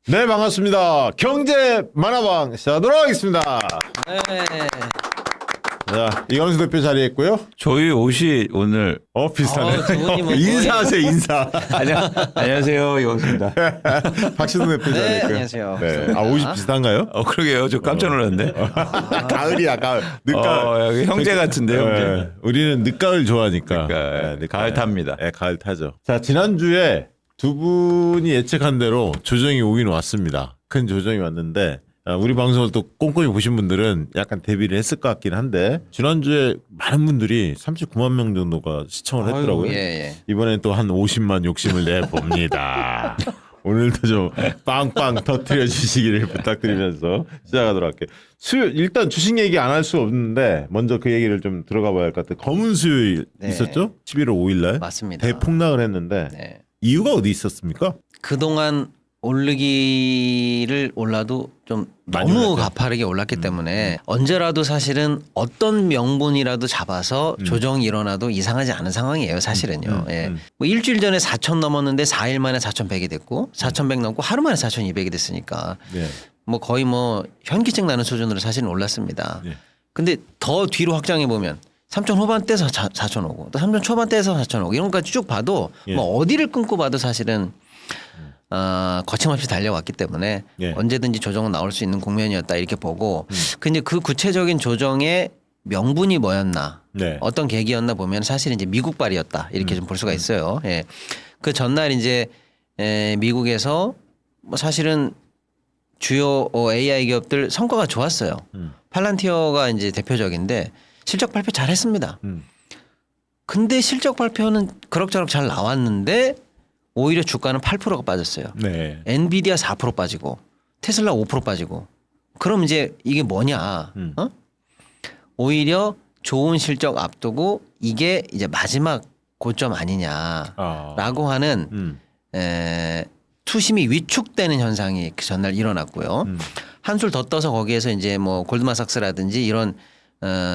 네, 반갑습니다. 경제 만화방 시작하도록 하겠습니다. 네. 자, 이광수 대표 자리했고요. 저희 옷이 오늘 비슷하네. 두 분이 뭐 인사하세요, 인사. 안녕하세요 이광수입니다. 박신동 대표 네, 자리했고요. 안녕하세요. 네. 옷이 비슷한가요? 그러게요. 저 깜짝 놀랐네. 가을이야, 가을. 늦가을. 여기 형제 같은데요. 네, 우리는 늦가을 좋아하니까. 늦가을. 네, 가을 탑니다. 네, 가을 타죠. 자, 지난주에 두 분이 예측한 대로 조정이 오긴 왔습니다. 큰 조정이 왔는데 우리 방송을 또 꼼꼼히 보신 분들은 약간 대비를 했을 것 같긴 한데 지난주에 많은 분들이 39만 명 정도가 시청을 했더라고요. 예. 이번엔 또 한 50만 욕심을 내봅니다. 오늘도 좀 빵빵 터트려 주시기를 부탁드리면서 시작하도록 할게요. 수요일 일단 주식 얘기 안 할 수 없는데 먼저 그 얘기를 좀 들어가 봐야 할 것 같아요. 검은 수요일 네. 있었죠? 11월 5일 날 맞습니다. 대폭락을 했는데 네. 이유가 어디 있었습니까? 그동안 오르기를 올라도 좀 많이 너무 올랐죠. 가파르게 올랐기 때문에 언제라도 사실은 어떤 명분이라도 잡아서 조정이 일어나도 이상하지 않은 상황이에요. 사실은요. 예. 뭐 일주일 전에 4천 넘었는데 4일 만에 4,100이 됐고 4,100 넘고 하루 만에 4,200이 됐으니까 네. 뭐 거의 뭐 현기증 나는 수준으로 사실은 올랐습니다. 네. 근데 더 뒤로 확장해 보면 3천 후반대에서 4천 오고 또 3천 초반대에서 4천 오고 이런 것까지 쭉 봐도 예. 뭐 어디를 끊고 봐도 사실은 거침없이 달려왔기 때문에 예. 언제든지 조정은 나올 수 있는 국면이었다 이렇게 보고 근데 그 구체적인 조정의 명분이 뭐였나 네. 어떤 계기였나 보면 사실 이제 미국발이었다 이렇게 좀 볼 수가 있어요. 예. 그 전날 이제 미국에서 뭐 사실은 주요 AI 기업들 성과가 좋았어요. 팔란티어가 이제 대표적인데 실적 발표 잘했습니다. 근데 실적 발표는 그럭저럭 잘 나왔는데 오히려 주가는 8%가 빠졌어요. 네. 엔비디아 4% 빠지고 테슬라 5% 빠지고 그럼 이제 이게 뭐냐? 어? 오히려 좋은 실적 앞두고 이게 이제 마지막 고점 아니냐라고 하는 투심이 위축되는 현상이 그 전날 일어났고요. 한술 더 떠서 거기에서 이제 뭐 골드만삭스라든지 이런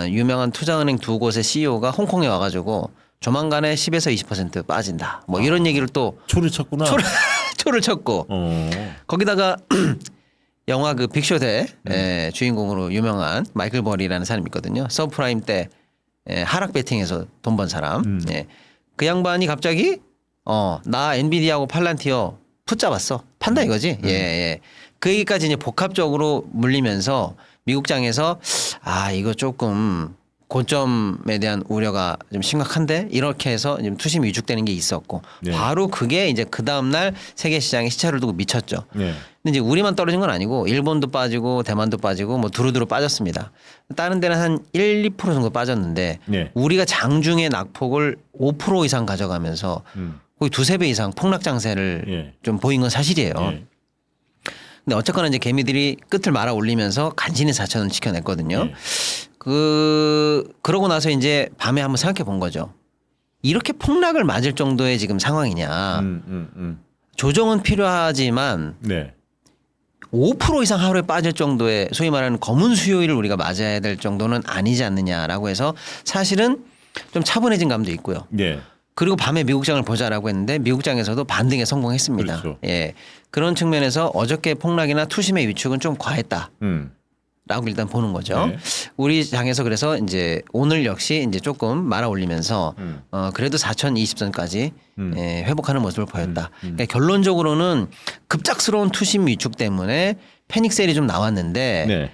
유명한 투자은행 두 곳의 CEO가 홍콩에 와가지고 조만간에 10에서 20% 빠진다. 뭐 이런 얘기를 또 초를 쳤구나. 초를 쳤고 거기다가 영화 그 빅쇼의 주인공으로 유명한 마이클 버리라는 사람이 있거든요. 서브프라임 때 하락 베팅에서 돈 번 사람. 예. 그 양반이 갑자기 나 엔비디아하고 팔란티어 붙잡았어. 판다 이거지. 예. 그 얘기까지 이제 복합적으로 물리면서 미국장에서 이거 조금 고점에 대한 우려가 좀 심각한데 이렇게 해서 지금 투심이 위축되는 게 있었고 네. 바로 그게 이제 그 다음 날 세계 시장에 시차를 두고 미쳤죠. 네. 근데 이제 우리만 떨어진 건 아니고 일본도 빠지고 대만도 빠지고 뭐 두루두루 빠졌습니다. 다른 데는 한 1, 2% 정도 빠졌는데 네. 우리가 장중에 낙폭을 5% 이상 가져가면서 거의 두세 배 이상 폭락 장세를 예. 좀 보인 건 사실이에요. 예. 근데 어쨌거나 이제 개미들이 끝을 말아 올리면서 간신히 4천원 지켜냈거든요. 네. 그러고 나서 이제 밤에 한번 생각해 본 거죠. 이렇게 폭락을 맞을 정도의 지금 상황이냐. 조정은 필요하지만 네. 5% 이상 하루에 빠질 정도의 소위 말하는 검은 수요일을 우리가 맞아야 될 정도는 아니지 않느냐라고 해서 사실은 좀 차분해진 감도 있고요. 네. 그리고 밤에 미국장을 보자라고 했는데 미국장에서도 반등에 성공했습니다. 그렇죠. 예. 그런 측면에서 어저께 폭락이나 투심의 위축은 좀 과했다. 라고 일단 보는 거죠. 네. 우리 장에서 그래서 이제 오늘 역시 이제 조금 말아 올리면서 그래도 4,020선까지 회복하는 모습을 보였다. 그러니까 결론적으로는 급작스러운 투심 위축 때문에 패닉셀이 좀 나왔는데 네.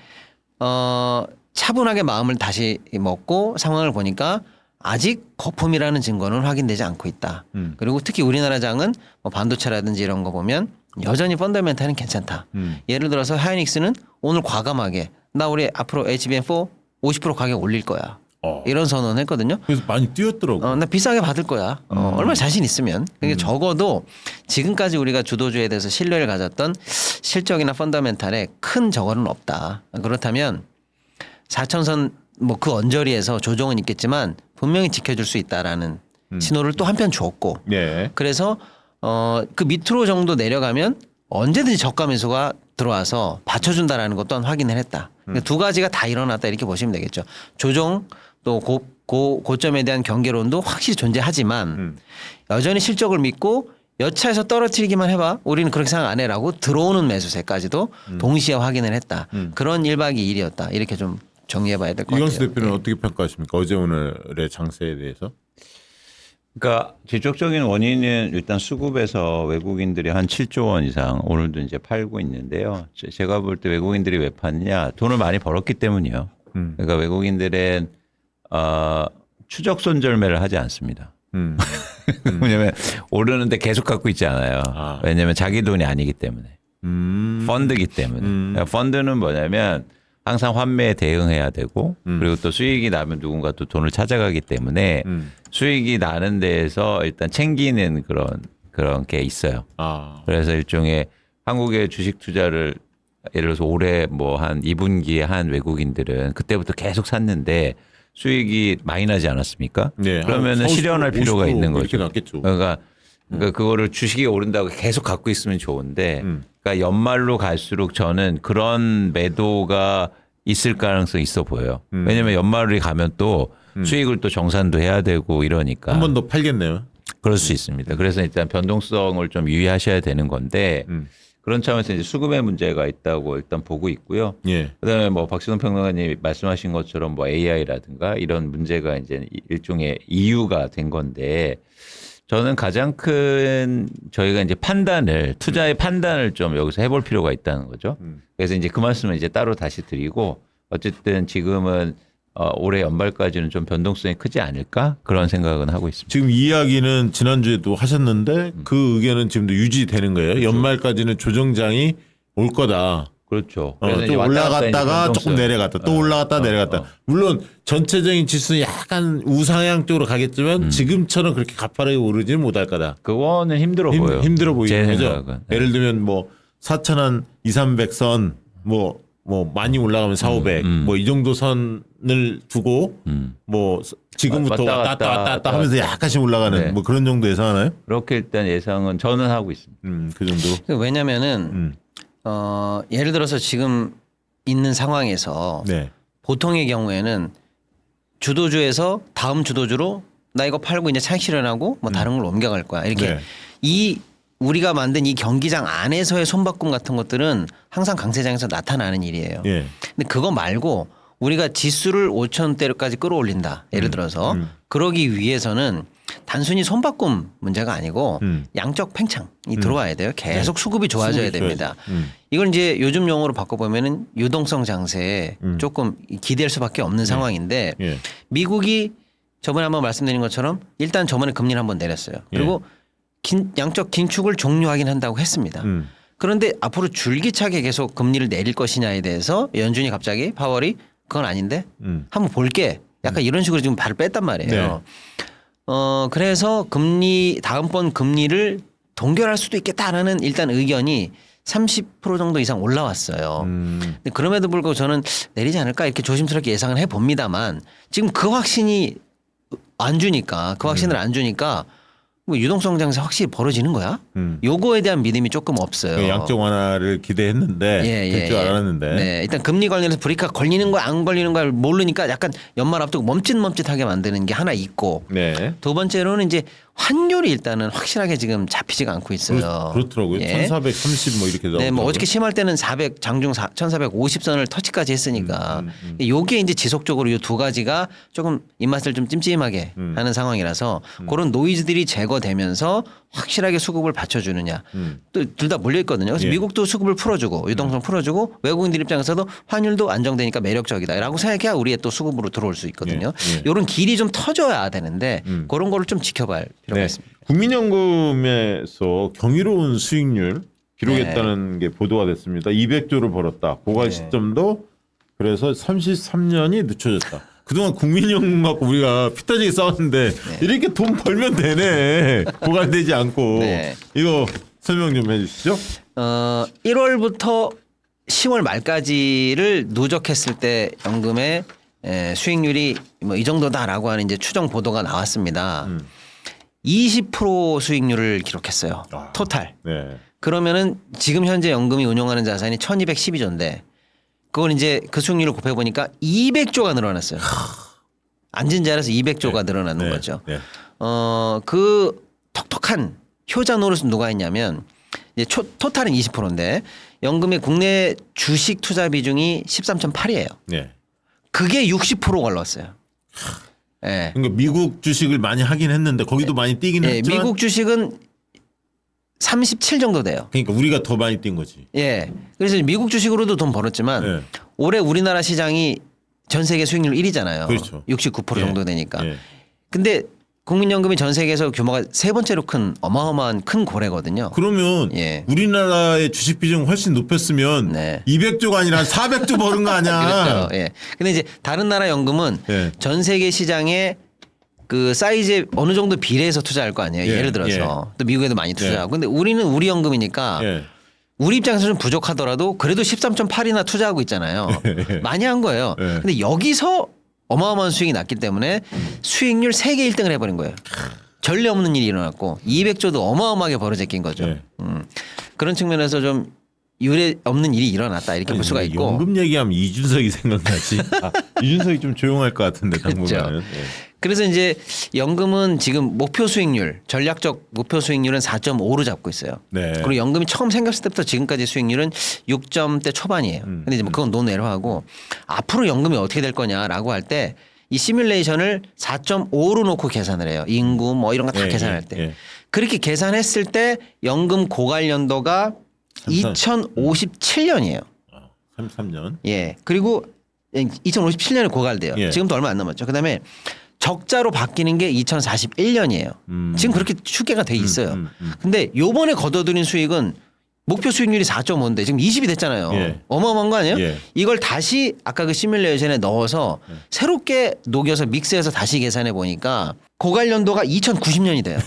차분하게 마음을 다시 먹고 상황을 보니까 아직 거품이라는 증거는 확인되지 않고 있다. 그리고 특히 우리나라 장은 뭐 반도체라든지 이런 거 보면 여전히 펀더멘탈은 괜찮다. 예를 들어서 하이닉스는 오늘 과감하게 나 우리 앞으로 HBM4 50% 가격 올릴 거야. 이런 선언을 했거든요. 그래서 많이 뛰었더라고. 나 비싸게 받을 거야. 얼마나 자신 있으면. 그러니까 적어도 지금까지 우리가 주도주에 대해서 신뢰를 가졌던 실적이나 펀더멘탈에 큰 저거는 없다. 그렇다면 4천선 뭐 그 언저리에서 조정은 있겠지만 분명히 지켜줄 수 있다라는 신호를 또 한편 줬고 네. 그래서 그 밑으로 정도 내려가면 언제든지 저가 매수가 들어와서 받쳐준다라는 것 또한 확인을 했다. 그러니까 두 가지가 다 일어났다 이렇게 보시면 되겠죠. 조정 또 고점에 대한 경계론도 확실히 존재하지만 여전히 실적을 믿고 여차에서 떨어뜨리기만 해봐. 우리는 그렇게 생각 안 해라고 들어오는 매수세까지도 동시에 확인을 했다. 그런 1박 2일이었다. 이렇게 좀 정리해봐야 될 것 같아요. 이광수 대표는 어떻게 평가하십니까? 어제 오늘의 장세에 대해서? 그러니까 직접적인 원인은 일단 수급에서 외국인들이 한 7조 원 이상 오늘도 이제 팔고 있는데요. 제가 볼 때 외국인들이 왜 팠냐? 돈을 많이 벌었기 때문이에요. 그러니까 외국인들은 추적 손절매를 하지 않습니다. 왜냐하면 오르는데 계속 갖고 있지 않아요. 왜냐하면 자기 돈이 아니기 때문에. 펀드기 때문에. 그러니까 펀드는 뭐냐면 항상 환매에 대응해야 되고 그리고 또 수익이 나면 누군가 또 돈을 찾아가기 때문에 수익이 나는 데에서 일단 챙기는 그런 게 있어요. 그래서 일종의 한국의 주식 투자를 예를 들어서 올해 뭐 한 2분기에 한 외국인들은 그때부터 계속 샀는데 수익이 많이 나지 않았습니까? 네, 그러면은 실현할 필요가 있는 거죠. 났겠죠. 그러니까 그거를 주식이 오른다고 계속 갖고 있으면 좋은데 그러니까 연말로 갈수록 저는 그런 매도가 있을 가능성이 있어 보여요. 왜냐하면 연말이 가면 또 수익을 또 정산도 해야 되고 이러니까 한 번 더 팔겠네요. 그럴 수 있습니다. 그래서 일단 변동성을 좀 유의하셔야 되는 건데 그런 차원에서 이제 수급의 문제가 있다고 일단 보고 있고요. 예. 그다음에 뭐 박시동 평론가님이 말씀하신 것처럼 뭐 AI라든가 이런 문제가 이제 일종의 이유가 된 건데 저는 가장 큰 저희가 이제 투자의 판단을 좀 여기서 해볼 필요가 있다는 거죠. 그래서 이제 그 말씀을 이제 따로 다시 드리고 어쨌든 지금은 올해 연말까지는 좀 변동성이 크지 않을까 그런 생각은 하고 있습니다. 지금 이 이야기는 지난주에도 하셨는데 그 의견은 지금도 유지되는 거예요. 그렇죠. 연말까지는 조정장이 올 거다. 그렇죠. 또 이제 왔다 갔다 올라갔다가 이제 조금 내려갔다 또 올라갔다 내려갔다. 물론 전체적인 지수는 약간 우상향 쪽으로 가겠지만 지금처럼 그렇게 가파르게 오르지는 못할 거다. 그거는 힘들어 보여요. 힘들어 보이는 제 거죠. 생각은. 네. 예를 들면 뭐 4,000원 2, 300선 뭐 많이 올라가면 4, 500 뭐 이 정도 선을 두고 뭐 지금부터 왔다 갔다 하면서 약간씩 올라가는 네. 뭐 그런 정도 예상하나요? 그렇게 일단 예상은 저는 하고 있습니다. 그 정도. 왜냐면은 예를 들어서 지금 있는 상황에서 네. 보통의 경우에는 주도주에서 다음 주도주로 나 이거 팔고 이제 차익 실현하고 뭐 다른 걸 옮겨갈 거야. 이렇게 네. 이 우리가 만든 이 경기장 안에서의 손바꿈 같은 것들은 항상 강세장에서 나타나는 일이에요. 예. 근데 그거 말고 우리가 지수를 5,000대까지 끌어올린다. 예를 들어서 그러기 위해서는 단순히 손바꿈 문제가 아니고 양적 팽창이 들어와야 돼요. 계속 수급이 좋아져야 수급이 됩니다. 좋아야지. 이걸 이제 요즘 용어로 바꿔보면은 유동성 장세에 조금 기대할 수밖에 없는 상황인데 예. 미국이 저번에 한번 말씀드린 것처럼 일단 저번에 금리를 한번 내렸어요. 그리고 양적 긴축을 종료하긴 한다고 했습니다. 그런데 앞으로 줄기차게 계속 금리를 내릴 것이냐에 대해서 연준이 갑자기 파월이 그건 아닌데 한번 볼게. 약간 이런 식으로 지금 발을 뺐단 말이에요. 그래서 다음번 금리를 동결할 수도 있겠다라는 일단 의견이 30% 정도 이상 올라왔어요. 근데 그럼에도 불구하고 저는 내리지 않을까 이렇게 조심스럽게 예상을 해 봅니다만 지금 그 확신이 안 주니까 뭐 유동성 장세 확실히 벌어지는 거야? 요거에 대한 믿음이 조금 없어요. 양적 완화를 기대했는데 될 줄 알았는데. 네, 일단 금리 관련해서 브레이크가 걸리는 거야 안 걸리는 거야 모르니까 약간 연말 앞두고 멈칫멈칫하게 만드는 게 하나 있고 네. 두 번째로는 이제 환율이 일단은 확실하게 지금 잡히지가 않고 있어요. 그렇더라고요. 예. 1430 뭐 이렇게 나오고. 네, 뭐 어저께 심할 때는 400 장중 1450선을 터치까지 했으니까 요게 이제 지속적으로 이 두 가지가 조금 입맛을 좀 찜찜하게 하는 상황이라서 그런 노이즈들이 제거되면서 확실하게 수급을 받쳐주느냐 또 둘 다 몰려 있거든요. 그래서 예. 미국도 수급을 풀어주고 유동성 풀어주고 외국인들 입장에서도 환율도 안정되니까 매력적이다라고 생각해야 우리의 또 수급으로 들어올 수 있거든요. 예. 예. 이런 길이 좀 터져야 되는데 그런 거를 좀 지켜봐야 할 필요가 네. 있습니다. 국민연금에서 경이로운 수익률 기록했다는 게 보도가 됐습니다. 200조를 벌었다. 고갈 시점도 그래서 33년이 늦춰졌다. 그동안 국민연금 갖고 우리가 피 터지게 싸웠는데 이렇게 돈 벌면 되네. 고갈되지 않고. 네. 이거 설명 좀 해주시죠. 1월부터 10월 말까지를 누적했을 때 연금의 수익률이 뭐 이 정도다라고 하는 이제 추정 보도가 나왔습니다. 20% 수익률을 기록했어요. 토탈. 네. 그러면은 지금 현재 연금이 운용하는 자산이 1212조인데 그걸 이제 그 수익률을 곱해보니까 200조가 늘어났어요. 앉은 자리에서 200조가 늘어나는 거죠. 네. 그 톡톡한 효자 노릇은 누가 했냐면 이제 토탈은 20%인데 연금의 국내 주식 투자 비중이 13.8이에요. 예. 그게 60% 걸렀어요. 예. 그러니까 미국 주식을 많이 하긴 했는데 거기도 많이 뛰긴 예, 했지만 미국 주식은 37 정도 돼요. 그러니까 우리가 더 많이 뛴 거지. 예. 그래서 미국 주식으로도 돈 벌었지만 예. 올해 우리나라 시장이 전 세계 수익률 1위잖아요. 그렇죠. 69% 예. 정도 되니까. 예. 근데 국민연금이 전 세계에서 규모가 세 번째로 큰 어마어마한 큰 고래거든요. 그러면 예. 우리나라의 주식 비중 훨씬 높였으면 네. 200조가 아니라 400조 버는 거 아니야. 그렇죠. 예. 근데 이제 다른 나라 연금은 예. 전 세계 시장에 그 사이즈에 어느 정도 비례해서 투자할 거 아니에요. 예. 예를 들어서 또 미국에도 많이 투자하고. 근데 우리는 우리 연금이니까 예. 우리 입장에서 좀 부족하더라도 그래도 13.8이나 투자하고 있잖아요. 많이 한 거예요. 예. 근데 여기서 어마어마한 수익이 났기 때문에 수익률 세계 1등을 해버린 거예요. 전례 없는 일이 일어났고 200조도 어마어마하게 벌어진 거죠. 예. 그런 측면에서 좀 유례 없는 일이 일어났다 이렇게 볼 수가 있고. 연금 얘기하면 이준석이 생각나지. 이준석이 좀 조용할 것 같은데 그렇죠. 당분간은. 그래서 이제 연금은 지금 목표 수익률, 전략적 목표 수익률은 4.5로 잡고 있어요. 네. 그리고 연금이 처음 생겼을 때부터 지금까지 수익률은 6점대 초반이에요. 근데 이제 뭐 그건 논외로 하고 앞으로 연금이 어떻게 될 거냐라고 할 때 이 시뮬레이션을 4.5로 놓고 계산을 해요. 인구 뭐 이런 거 다 예, 계산할 예, 때. 예. 그렇게 계산했을 때 연금 고갈 연도가 2057년이에요. 33년. 예. 그리고 2057년에 고갈돼요. 예. 지금도 얼마 안 남았죠. 그다음에 적자로 바뀌는 게 2041년이에요. 지금 그렇게 추계가 돼 있어요. 근데 요번에 거둬들인 수익은 목표 수익률이 4.5인데 지금 20이 됐잖아요. 예. 어마어마한 거 아니에요? 예. 이걸 다시 아까 그 시뮬레이션에 넣어서 새롭게 녹여서 믹스해서 다시 계산해 보니까 고갈 연도가 2090년이 돼요.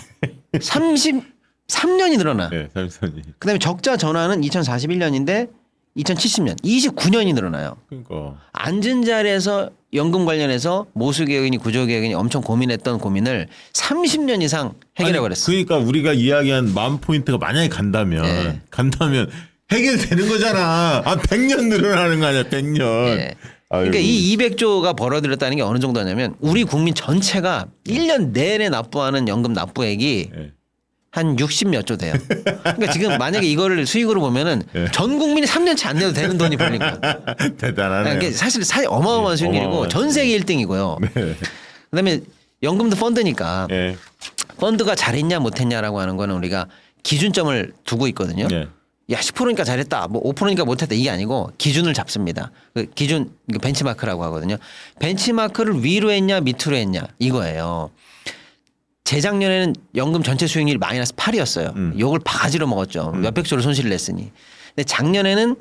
33년이 늘어나. 네, 33년. 그다음에 적자 전환은 2041년인데 2070년 29년이 늘어나요. 그러니까. 앉은 자리에서 연금 관련해서 모수개혁이니 구조개혁이니 엄청 고민했던 고민을 30년 이상 해결해 버렸어요. 그러니까 우리가 이야기한 만 포인트가 만약에 간다면 예. 해결되는 거잖아. 100년 늘어나는 거 아니야, 100년. 예. 그러니까 이 200조가 벌어들였다는 게 어느 정도냐면 우리 국민 전체가 1년 내내 납부하는 연금 납부액이 예. 한 60몇 조 돼요. 그러니까 지금 만약에 이거를 수익으로 보면은 전 국민이 3년치 안 내도 되는 돈이 벌린 거예요. 대단하네. 그러니까 사실 어마어마한 예, 수익률이고 어마어마한 전 세계 1등이고요. 그다음에 연금도 펀드니까 예. 펀드가 잘했냐 못했냐라고 하는 거는 우리가 기준점을 두고 있거든요. 예. 야 10%니까 잘했다, 뭐 5%니까 못했다 이게 아니고 기준을 잡습니다. 그 기준 벤치마크라고 하거든요. 벤치마크를 위로 했냐 밑으로 했냐 이거예요. 재작년에는 연금 전체 수익률이 마이너스 8이었어요. 욕을 바가지로 먹었죠. 몇백 조를 손실을 냈으니. 근데 작년에는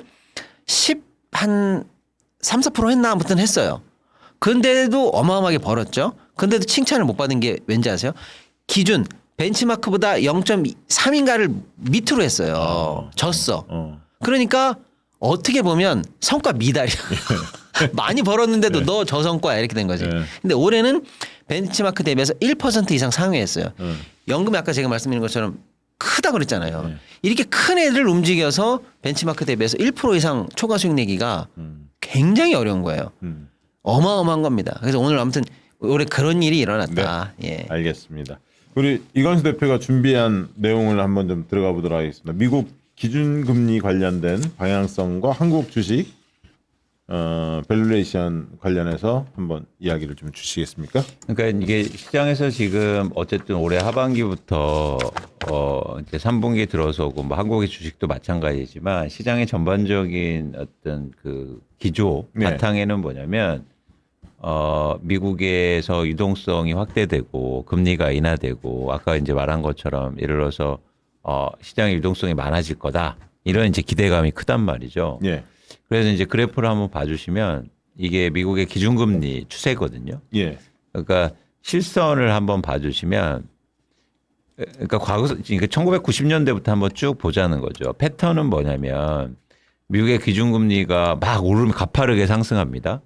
3, 4% 했나 아무튼 했어요. 근데도 어마어마하게 벌었죠. 근데도 칭찬을 못 받은 게 왠지 아세요? 기준 벤치마크보다 0.3인가를 밑으로 했어요. 졌어. 그러니까 어떻게 보면 성과 미달이야. 많이 벌었는데도 너 저성과야 이렇게 된 거지. 근데 올해는 벤치마크 대비해서 1% 이상 상회했어요. 연금이 아까 제가 말씀드린 것처럼 크다 그랬잖아요. 이렇게 큰 애를 움직여서 벤치마크 대비해서 1% 이상 초과 수익 내기가 굉장히 어려운 거예요. 어마어마한 겁니다. 그래서 오늘 아무튼 올해 그런 일이 일어났다. 예. 알겠습니다. 우리 이광수 대표가 준비한 내용을 한번 좀 들어가 보도록 하겠습니다. 미국 기준금리 관련된 방향성과 한국 주식 밸류레이션 관련해서 한번 이야기를 좀 주시겠습니까? 그러니까 이게 시장에서 지금 어쨌든 올해 하반기부터 이제 3분기 들어서고 뭐 한국의 주식도 마찬가지지만 시장의 전반적인 어떤 그 기조 네. 바탕에는 뭐냐면 미국에서 유동성이 확대되고 금리가 인하되고 아까 이제 말한 것처럼 예를 들어서 시장의 유동성이 많아질 거다 이런 이제 기대감이 크단 말이죠. 예. 그래서 이제 그래프를 한번 봐주시면 이게 미국의 기준금리 추세거든요. 예. 그러니까 실선을 한번 봐주시면 그러니까 과거 그러니까 1990년대부터 한번 쭉 보자는 거죠. 패턴은 뭐냐면 미국의 기준금리가 막 오르면 가파르게 상승합니다.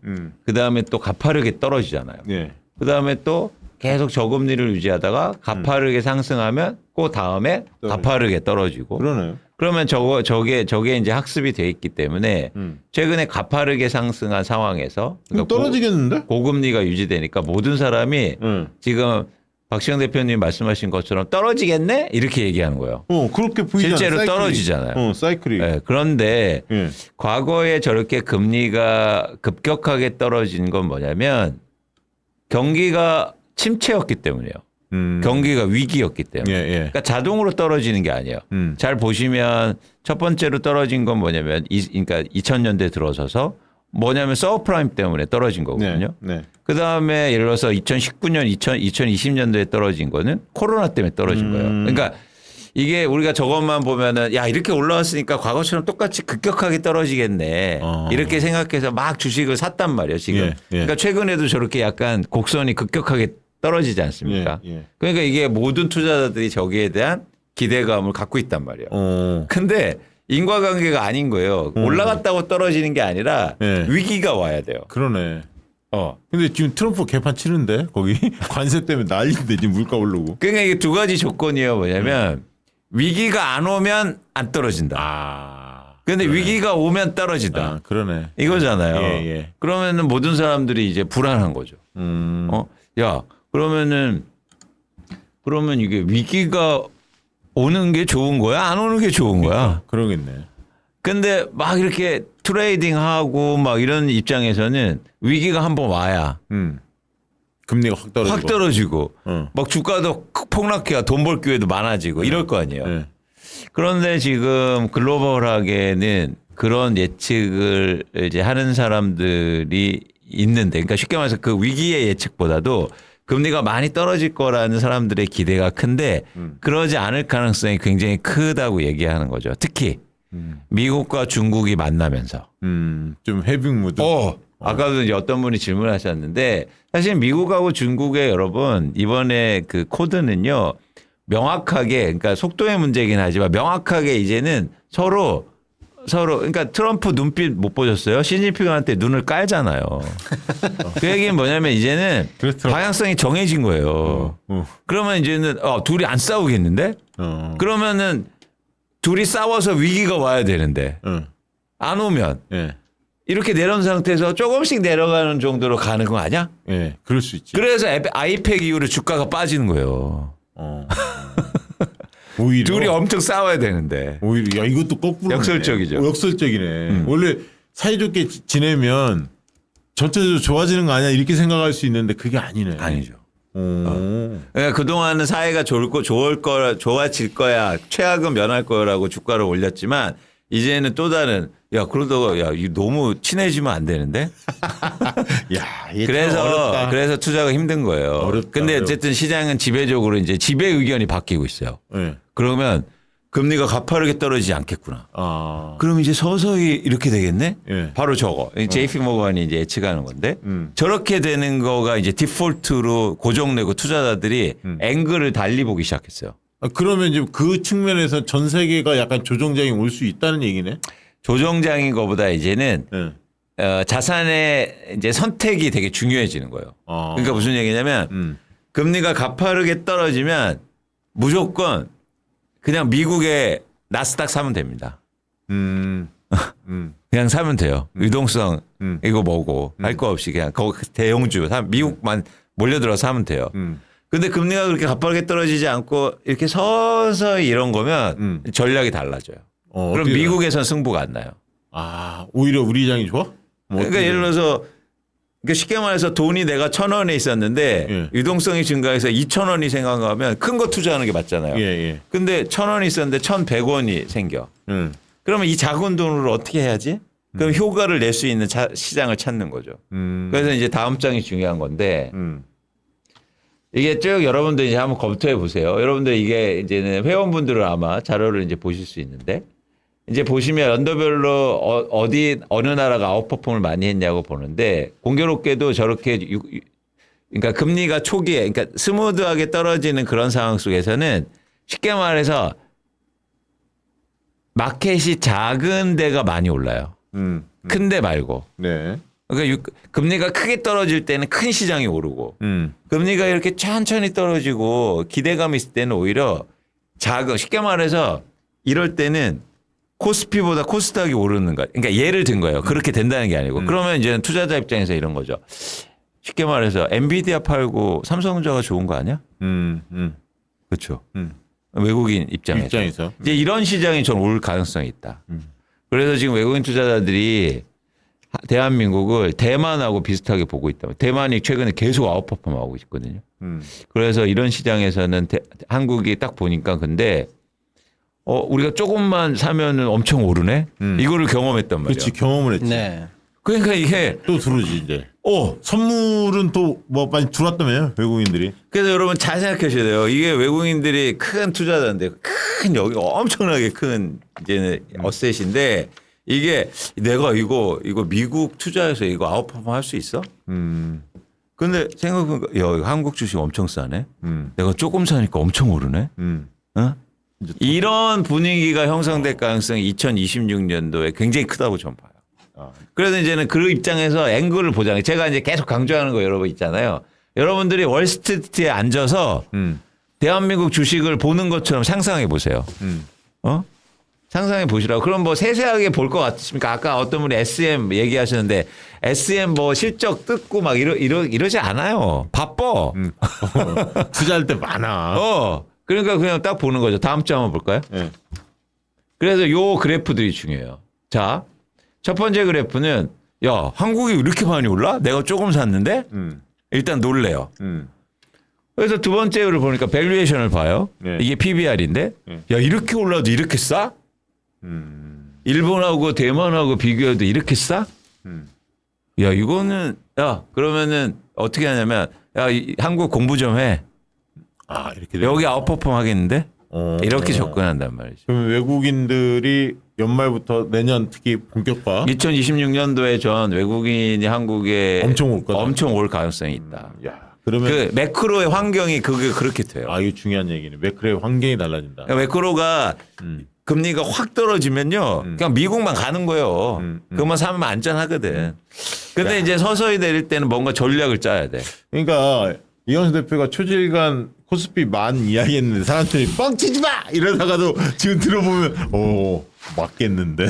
그 다음에 또 가파르게 떨어지잖아요. 예. 그 다음에 또 계속 저금리를 유지하다가 가파르게 상승하면 그 다음에 가파르게 떨어지고. 그러네요. 그러면 저게 이제 학습이 돼 있기 때문에 최근에 가파르게 상승한 상황에서 그럼 떨어지겠는데? 고금리가 유지되니까 모든 사람이 지금 박시영 대표님 말씀하신 것처럼 떨어지겠네 이렇게 얘기하는 거예요. 그렇게 보이잖아. 실제로 사이클이. 떨어지잖아요. 사이클이. 네, 그런데 예. 과거에 저렇게 금리가 급격하게 떨어진 건 뭐냐면 경기가 침체였기 때문이에요. 경기가 위기였기 때문에. 예, 예. 그러니까 자동으로 떨어지는 게 아니에요. 음. 잘 보시면 첫 번째로 떨어진 건 뭐냐면 그러니까 2000년대 들어서서 뭐냐면 서브프라임 때문에 떨어진 거거든요. 네. 그다음에 예를 들어서 2019년, 2020년도에 떨어진 거는 코로나 때문에 떨어진 거예요. 그러니까 이게 우리가 저것만 보면은 야 이렇게 올라왔으니까 과거처럼 똑같이 급격하게 떨어지겠네. 이렇게 생각해서 막 주식을 샀단 말이에요. 지금. 예, 예. 그러니까 최근에도 저렇게 약간 곡선이 급격하게 떨어지지 않습니까? 예, 예. 그러니까 이게 모든 투자자들이 저기에 대한 기대감을 갖고 있단 말이에요. 근데 인과관계가 아닌 거예요. 올라갔다고 떨어지는 게 아니라 예. 위기가 와야 돼요. 그러네. 근데 지금 트럼프 개판 치는데 거기 관세 때문에 난리인데 지금 물가 오르고. 그러니까 이게 두 가지 조건이에요. 뭐냐면 위기가 안 오면 안 떨어진다. 근데 위기가 오면 떨어진다. 그러네. 이거잖아요. 예, 예. 그러면은 모든 사람들이 이제 불안한 거죠. 야, 그러면 이게 위기가 오는 게 좋은 거야? 안 오는 게 좋은 거야? 그러겠네. 근데 막 이렇게 트레이딩 하고 막 이런 입장에서는 위기가 한번 와야 금리가 확 떨어지고. 확 떨어지고 어. 막 주가도 폭락해야 돈 벌 기회도 많아지고 이럴 거 아니에요. 예. 그런데 지금 글로벌하게는 그런 예측을 이제 하는 사람들이 있는데, 그러니까 쉽게 말해서 그 위기의 예측보다도 금리가 많이 떨어질 거라는 사람들의 기대가 큰데 그러지 않을 가능성이 굉장히 크다고 얘기하는 거죠. 특히 미국과 중국이 만나면서. 좀 헤빙 무드. 아까도 이제 어떤 분이 질문하셨는데 사실 미국하고 중국의 여러분 이번에 그 코드는요 명확하게 그러니까 속도의 문제긴 하지만 명확하게 이제는 서로 그러니까 트럼프 눈빛 못 보셨어요? 시진핑한테 눈을 깔잖아요. 그 얘기는 뭐냐면 이제는 그렇더라고요. 방향성이 정해진 거예요. 그러면 이제는 둘이 안 싸우겠는데? 그러면은 둘이 싸워서 위기가 와야 되는데 안 오면 예. 이렇게 내려온 상태에서 조금씩 내려가는 정도로 가는 거 아니야? 예. 그럴 수 있지. 그래서 아이팩 이후로 주가가 빠지는 거예요. 오히려 둘이 엄청 싸워야 되는데. 오히려 야 이것도 거꾸로 역설적이죠. 역설적이네. 원래 사이좋게 지내면 전체적으로 좋아지는 거 아니야 이렇게 생각할 수 있는데 그게 아니네. 아니죠. 오. 그동안은 사회가 좋아질 거야, 최악은 면할 거라고 주가를 올렸지만 이제는 또 다른 그러다가 이거 너무 친해지면 안 되는데. 야, 이게 참 어렵다. 그래서 투자가 힘든 거예요. 어렵다, 근데 어려워. 어쨌든 시장은 지배적으로 이제 지배 의견이 바뀌고 있어요. 예. 그러면 금리가 가파르게 떨어지지 않겠구나. 그럼 이제 서서히 이렇게 되겠네? 예. 바로 저거. JP 모건이 이제 예측하는 건데 저렇게 되는 거가 이제 디폴트로 고정내고 투자자들이 앵글을 달리 보기 시작했어요. 그러면 이제 그 측면에서 전 세계가 약간 조정장이 올 수 있다는 얘기네. 조정장인 것보다 이제는 예. 자산의 이제 선택이 되게 중요해지는 거예요. 그러니까 무슨 얘기냐면 금리가 가파르게 떨어지면 무조건 그냥 미국의 나스닥 사면 됩니다. 그냥 사면 돼요. 유동성 이거 뭐고 할 거 없이 그냥 대형주 미국만 몰려들어서 사면 돼요. 근데 금리가 그렇게 가파르게 떨어지지 않고 이렇게 서서히 이런 거면 전략이 달라져요. 그럼 미국에선 승부가 안 나요. 오히려 우리 시장이 좋아? 그러니까 예를 들어서 그러니까 쉽게 말해서 돈이 내가 1,000원에 있었는데 예. 유동성이 증가해서 2,000원이 생각하면 큰 거 투자하는 게 맞잖아요. 예. 근데 1,000원이 있었는데 1,100원이 생겨. 그러면 이 작은 돈으로 어떻게 해야지? 그럼 효과를 낼 수 있는 시장을 찾는 거죠. 그래서 이제 다음 장이 중요한 건데 이게 쭉 여러분들 이제 한번 검토해 보세요. 여러분들 이게 이제는 회원분들은 아마 자료를 이제 보실 수 있는데 이제 보시면 연도별로 어느 나라가 아웃퍼폼을 많이 했냐고 보는데 공교롭게도 저렇게 그러니까 금리가 초기에 그러니까 스무드하게 떨어지는 그런 상황 속에서는 쉽게 말해서 마켓이 작은 데가 많이 올라요. 큰 데 말고. 네. 그러니까 금리가 크게 떨어질 때는 큰 시장이 오르고 금리가 이렇게 천천히 떨어지고 기대감이 있을 때는 오히려 작은 쉽게 말해서 이럴 때는 코스피보다 코스닥이 오르는 거. 그러니까 예를 든 거예요. 그렇게 된다는 게 아니고. 그러면 이제 투자자 입장에서 이런 거죠. 쉽게 말해서 엔비디아 팔고 삼성전자가 좋은 거 아니야? 그렇죠. 외국인 입장에서. 이제 이런 시장이 전 올 가능성이 있다. 그래서 지금 외국인 투자자들이 대한민국을 대만하고 비슷하게 보고 있다. 대만이 최근에 계속 아웃퍼폼하고 있거든요. 그래서 이런 시장에서는 한국이 딱 보니까 근데 우리가 조금만 사면은 엄청 오르네. 이거를 경험했단 말이야. 그렇지, 경험을 했지. 네. 그러니까 이게 또 들어오지 이제. 선물은 또 뭐 많이 들어왔다며요, 외국인들이. 그래서 여러분 잘 생각하셔야 돼요. 이게 외국인들이 큰 투자자인데 큰 여기 엄청나게 큰 이제는 어셋인데 이게 내가 이거 미국 투자해서 이거 아웃퍼폼 할 수 있어? 근데 생각해보니까 야, 한국 주식 엄청 싸네. 내가 조금 사니까 엄청 오르네. 어? 이런 분위기가 형성될 가능성이 2026년도에 굉장히 크다고 저는 봐요. 그래서 이제는 그 입장에서 앵글을 보장해. 제가 이제 계속 강조하는 거 여러분 있잖아요. 여러분들이 월스트리트에 앉아서 대한민국 주식을 보는 것처럼 상상해 보세요. 상상해 보시라고. 그럼 뭐 세세하게 볼 것 같습니까? 아까 어떤 분이 SM 얘기하셨는데 SM 뭐 실적 뜯고 막 이러지 않아요. 바빠. 투자할 때 많아. 그러니까 그냥 딱 보는 거죠. 다음 주 한번 볼까요? 네. 그래서 요 그래프들이 중요해요. 자, 첫 번째 그래프는 야, 한국이 이렇게 많이 올라? 내가 조금 샀는데? 일단 놀래요. 그래서 두 번째를 보니까 밸류에이션을 봐요. 네. 이게 PBR인데 야, 이렇게 올라도 이렇게 싸? 일본하고 대만하고 비교해도 이렇게 싸? 야, 이거는 그러면은 어떻게 하냐면 한국 공부 좀 해. 이렇게 여기 아웃퍼폼 하겠는데? 이렇게 어. 접근한단 말이죠. 그럼 외국인들이 연말부터 내년 특히 본격화 2026년도에 전 외국인이 한국에 엄청 올 거다. 엄청 올 가능성이 있다. 야, 그러면 그 매크로의 환경이 그게 그렇게 돼요. 이거 중요한 얘기네. 매크로의 환경이 달라진다. 그러니까 매크로가 금리가 확 떨어지면요, 그냥 미국만 가는 거예요. 그것만 사면 안전하거든. 근데 이제 서서히 내릴 때는 뭔가 전략을 짜야 돼. 그러니까 이현수 대표가 초질간 코스피 만 이야기했는데 사람들이 뻥치지 마 이러다가도 지금 들어보면 맞겠는데.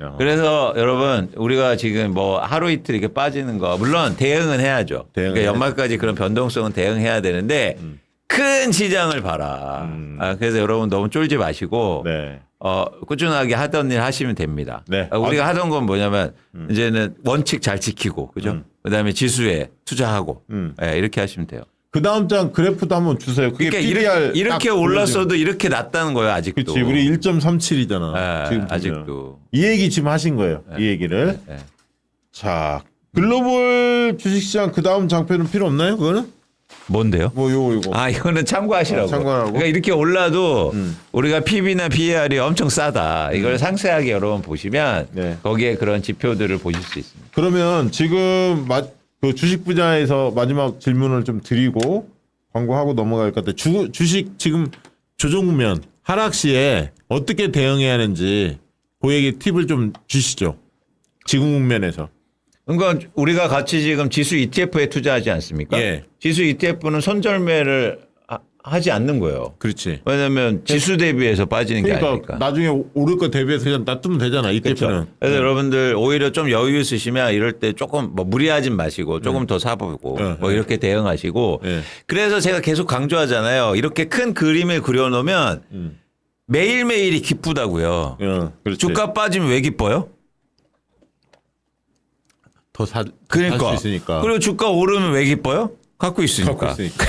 야. 그래서 여러분 우리가 지금 뭐 하루 이틀 이렇게 빠지는 거 물론 대응은 해야죠. 그러니까 연말까지 그런 변동성은 대응해야 되는데 큰 시장을 봐라. 그래서 여러분 너무 쫄지 마시고 네. 꾸준하게 하던 일 하시면 됩니다. 네. 우리가 하던 건 뭐냐면 이제는 원칙 잘 지키고 그죠? 그다음에 지수에 투자하고 이렇게 하시면 돼요. 그 다음 장 그래프도 한번 주세요. 그게 그러니까 PBR 이렇게 올랐어도 이렇게 낮다는 거예요 아직도. 그렇지. 우리 1.37이잖아. 지금 아직도. 이 얘기 지금 하신 거예요. 이 얘기를. 자, 글로벌 주식시장 그 다음 장표는 필요 없나요? 그거는? 뭔데요? 뭐 요거. 이거는 참고하시라고. 참고하라고? 그러니까 이렇게 올라도 우리가 PB나 BR이 엄청 싸다. 이걸 상세하게 여러분 보시면 네. 거기에 그런 지표들을 보실 수 있습니다. 그러면 지금 그 주식 분야에서 마지막 질문을 좀 드리고 광고하고 넘어갈 것 같아요. 주식 지금 조정 국면 하락 시에 어떻게 대응해야 하는지 그 얘기 팁을 좀 주시죠. 지금 국면에서. 그러니까 우리가 같이 지금 지수 ETF에 투자하지 않습니까? 예. 지수 ETF는 손절매를 하지 않는 거예요. 그렇지. 왜냐하면 지수 대비해서 빠지는 게 그러니까 아니니까. 나중에 오를 거 대비해서 그냥 놔두면 되잖아. ETF는. 그렇죠. 그래서 여러분들 오히려 좀 여유 있으시면 이럴 때 조금 뭐 무리하지 마시고 조금 더 사보고 뭐 이렇게 대응하시고. 그래서 제가 계속 강조하잖아요. 이렇게 큰 그림을 그려놓으면 매일매일이 기쁘다고요. 그렇지. 주가 빠지면 왜 기뻐요? 더 살 그러니까. 수 있으니까. 그리고 주가 오르면 왜 기뻐요? 갖고 있으니까. 갖고 있으니까.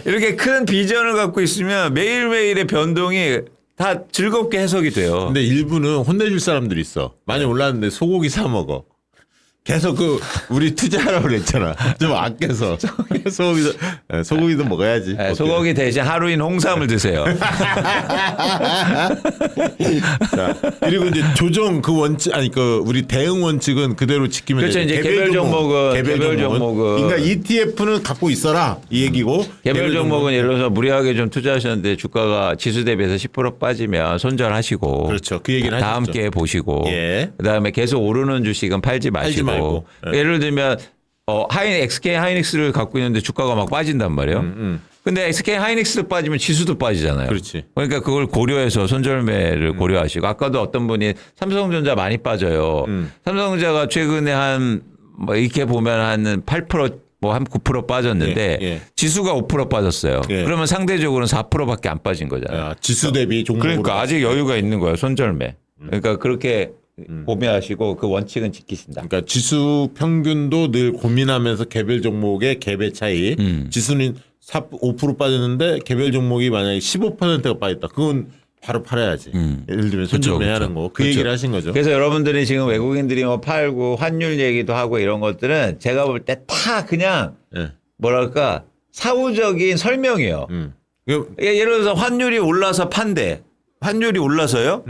이렇게 큰 비전을 갖고 있으면 매일매일의 변동이 다 즐겁게 해석이 돼요. 근데 일부는 혼내줄 사람들이 있어. 많이 올랐는데 소고기 사 먹어. 계속 우리 투자하라고 그랬잖아. 좀 아껴서. 소고기도 먹어야지. 소고기 대신 하루인 홍삼을 드세요. 자, 그리고 이제 조정 그 원칙 우리 대응 원칙은 그대로 지키면 그렇죠. 되죠. 이제 개별 종목은 그러니까 ETF는 갖고 있어라 이 얘기고. 개별 종목은 예를 들어서 무리하게 좀 투자하셨는데 주가가 지수 대비해서 10% 빠지면 손절하시고. 그렇죠. 그 얘기는 다음 하셨죠. 기회에 보시고. 예. 그다음에 계속 오르는 주식은 팔지 마시고. 예를 들면 SK 하이닉스를 갖고 있는데 주가가 막 빠진단 말이에요. 근데 SK 하이닉스 빠지면 지수도 빠지잖아요. 그렇지. 그러니까 그걸 고려해서 손절매를 고려하시고 아까도 어떤 분이 삼성전자 많이 빠져요. 삼성전자가 최근에 한 뭐 이렇게 보면 한 8% 뭐 한 9% 빠졌는데 예, 예. 지수가 5% 빠졌어요. 예. 그러면 상대적으로는 4%밖에 안 빠진 거잖아요. 야, 지수 대비 종목으로 그러니까 아직 여유가 있는 거예요. 손절매. 그러니까 그렇게 고민하시고 그 원칙은 지키신다. 그러니까 지수 평균도 늘 고민하면서 개별 종목의 갭의 차이. 지수는 5% 빠졌는데 개별 종목이 만약에 15%가 빠졌다. 그건 바로 팔아야지. 예를 들면 손절매 하는 거. 그 얘기를 하신 거죠. 그래서 여러분들이 지금 외국인들이 뭐 팔고 환율 얘기도 하고 이런 것들은 제가 볼 때 다 그냥 예. 뭐랄까 사후적인 설명이에요. 예를 들어서 환율이 올라서 판대. 환율이 올라서요?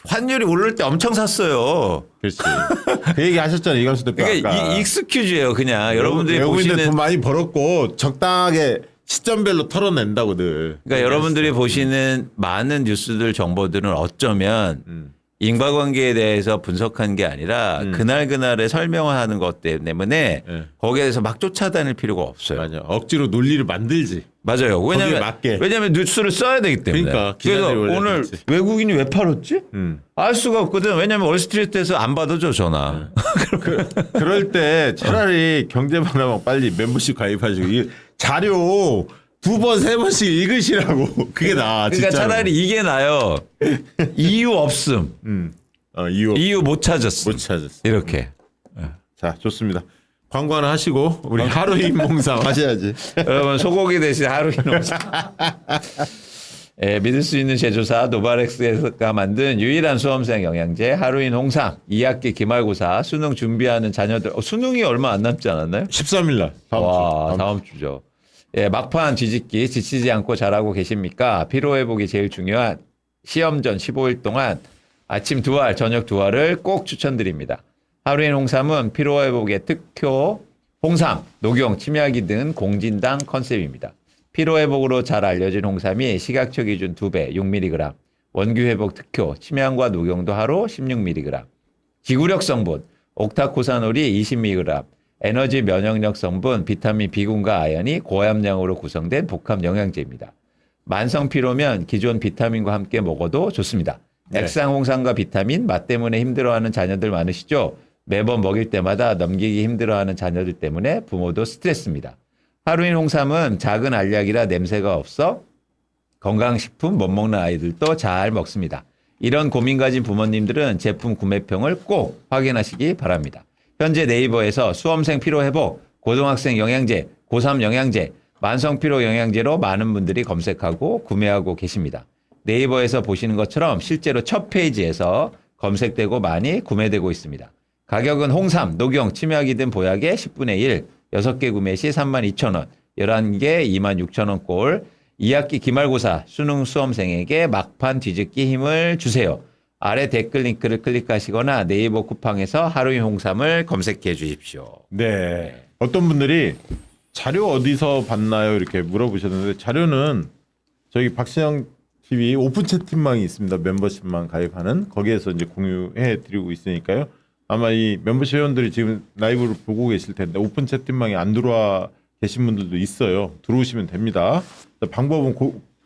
환율이 오를 때 엄청 샀어요. 그렇지. 그 얘기 하셨잖아요. 이광수 대표. 그러니까 아까. 익스큐즈예요. 그냥 여러분들이 외국인들 보시는 돈 많이 벌었고 적당하게 시점별로 털어낸다고 늘. 그러니까 여러분들이 보시는 많은 뉴스들 정보들은 어쩌면 인과관계에 대해서 분석한 게 아니라 그날그날의 설명을 하는 것 때문에 예. 거기에 대해서 막 쫓아다닐 필요가 없어요. 맞아. 억지로 논리를 만들지. 맞아요. 거기에 맞게. 왜냐면 뉴스를 써야 되기 때문에. 그러니까 그래서 기자들이 원래 오늘 그렇지. 외국인이 왜 팔았지? 알 수가 없거든. 왜냐면 월스트리트에서 안 받아줘 전화. 그럴 때 차라리 경제만화방 빨리 멤버십 가입하시고 이 자료 2번, 3번씩 읽으시라고. 그게 나아. 그러니까 진짜로. 차라리 이게 나요. 이유 없음. 이유 못 찾았음. 못 찾았어. 이렇게. 자, 좋습니다. 광고 하나 하시고 우리 하루인 몽상 하셔야지. 여러분 소고기 대신 하루인 홍삼. 예, 믿을 수 있는 제조사 노바렉스가 만든 유일한 수험생 영양제 하루인 홍삼. 2학기 기말고사 수능 준비하는 자녀들. 수능이 얼마 안 남지 않았나요? 13일 날. 다음 주죠. 예, 막판 뒤집기 지치지 않고 잘하고 계십니까? 피로회복이 제일 중요한 시험 전 15일 동안 아침 2알, 저녁 2알을 꼭 추천드립니다. 하루인 홍삼은 피로회복의 특효, 홍삼, 녹용, 치매하기 등 공진당 컨셉입니다. 피로회복으로 잘 알려진 홍삼이 시각처 기준 2배, 6mg, 원기회복 특효, 치매향과 녹용도 하루 16mg, 지구력 성분, 옥타코사놀이 20mg, 에너지 면역력 성분, 비타민 B군과 아연이 고함량으로 구성된 복합 영양제입니다. 만성 피로면 기존 비타민과 함께 먹어도 좋습니다. 네. 액상 홍삼과 비타민, 맛 때문에 힘들어하는 자녀들 많으시죠? 매번 먹일 때마다 넘기기 힘들어하는 자녀들 때문에 부모도 스트레스입니다. 하루인 홍삼은 작은 알약이라 냄새가 없어 건강식품 못 먹는 아이들도 잘 먹습니다. 이런 고민 가진 부모님들은 제품 구매평을 꼭 확인하시기 바랍니다. 현재 네이버에서 수험생 피로회복, 고등학생 영양제, 고3 영양제, 만성 피로 영양제로 많은 분들이 검색하고 구매하고 계십니다. 네이버에서 보시는 것처럼 실제로 첫 페이지에서 검색되고 많이 구매되고 있습니다. 가격은 홍삼, 녹용, 치매하기 등 보약의 10분의 1, 6개 구매 시 32,000원, 11개 26,000원 꼴, 2학기 기말고사 수능 수험생에게 막판 뒤집기 힘을 주세요. 아래 댓글 링크를 클릭하시거나 네이버 쿠팡에서 하루인 홍삼을 검색해 주십시오. 네. 어떤 분들이 자료 어디서 봤나요? 이렇게 물어보셨는데 자료는 저희 박신영 TV 오픈 채팅방이 있습니다. 멤버십만 가입하는 거기에서 이제 공유해 드리고 있으니까요. 아마 이 멤버십 회원들이 지금 라이브를 보고 계실 텐데 오픈 채팅방에 안 들어와 계신 분들도 있어요. 들어오시면 됩니다. 방법은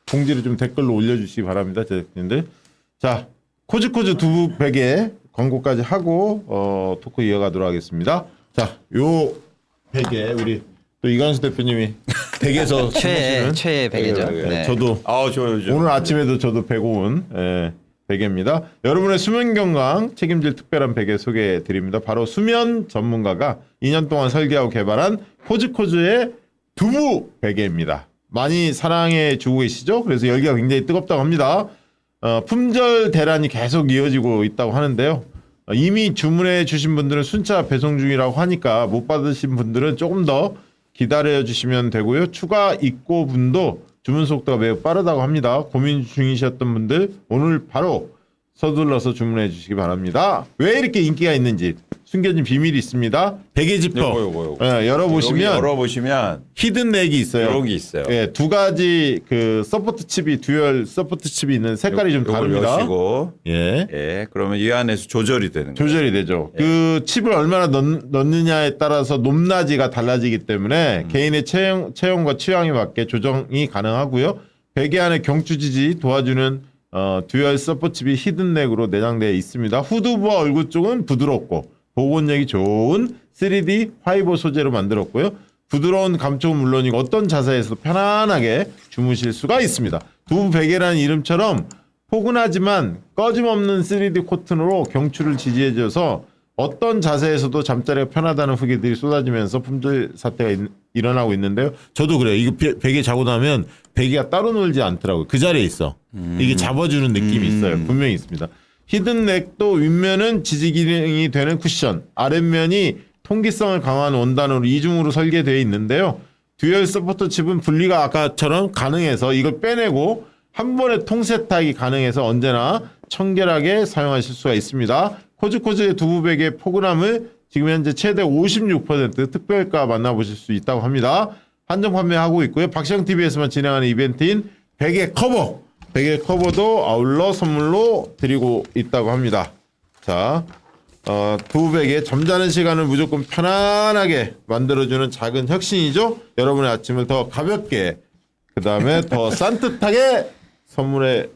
공지를 좀 댓글로 올려주시기 바랍니다. 제작진들. 자, 코즈코즈 두부 베개 광고까지 하고 토크 이어가도록 하겠습니다. 자, 요 베개 우리 또 이광수 대표님이 댁에서 최애 베개죠. 네. 저도 좋아요. 오늘 아침에도 저도 베고 온 베개입니다. 여러분의 수면 건강 책임질 특별한 베개 소개해 드립니다. 바로 수면 전문가가 2년 동안 설계하고 개발한 코즈코즈의 두부 베개입니다. 많이 사랑해 주고 계시죠? 그래서 열기가 굉장히 뜨겁다고 합니다. 품절 대란이 계속 이어지고 있다고 하는데요. 이미 주문해 주신 분들은 순차 배송 중이라고 하니까 못 받으신 분들은 조금 더 기다려 주시면 되고요. 추가 입고분도 주문 속도가 매우 빠르다고 합니다. 고민 중이셨던 분들 오늘 바로 서둘러서 주문해 주시기 바랍니다. 왜 이렇게 인기가 있는지 숨겨진 비밀이 있습니다. 베개 지퍼 요거. 열어보시면 히든넥이 있어요. 이런 게 있어요. 예, 두 가지 그 서포트 칩이 듀얼 서포트 칩이 있는 색깔이 좀 다릅니다. 여시고, 예. 그러면 이 안에서 조절이 되는 거예요. 조절이 되죠. 그 칩을 얼마나 넣느냐에 따라서 높낮이가 달라지기 때문에 개인의 체형과 취향에 맞게 조정이 가능하고요. 베개 안에 경추 지지 도와주는 듀얼 서포트 칩이 히든넥으로 내장되어 있습니다. 후두부와 얼굴 쪽은 부드럽고 복원력이 좋은 3D 화이버 소재로 만들었고요. 부드러운 감촉은 물론이고 어떤 자세에서도 편안하게 주무실 수가 있습니다. 두부 베개라는 이름처럼 포근하지만 꺼짐없는 3D 코튼으로 경추를 지지해줘서 어떤 자세에서도 잠자리가 편하다는 후기들이 쏟아지면서 품절 사태가 일어나고 있는데요. 저도 그래요. 이거 베개 자고 나면 베개가 따로 놀지 않더라고요. 그 자리에 있어. 이게 잡아주는 느낌이 있어요. 분명히 있습니다. 히든넥도 윗면은 지지 기능이 되는 쿠션, 아랫면이 통기성을 강화한 원단으로 이중으로 설계되어 있는데요. 듀얼 서포터 칩은 분리가 아까처럼 가능해서 이걸 빼내고 한 번에 통세탁이 가능해서 언제나 청결하게 사용하실 수가 있습니다. 코즈코즈의 두부 베개의 포근함을 지금 현재 최대 56% 특별가 만나보실 수 있다고 합니다. 한정 판매하고 있고요. 박시영TV에서만 진행하는 이벤트인 베개 커버, 베개 커버도 아울러 선물로 드리고 있다고 합니다. 자, 두부 베개 잠자는 시간을 무조건 편안하게 만들어주는 작은 혁신이죠. 여러분의 아침을 더 가볍게, 그 다음에 더 산뜻하게 선물해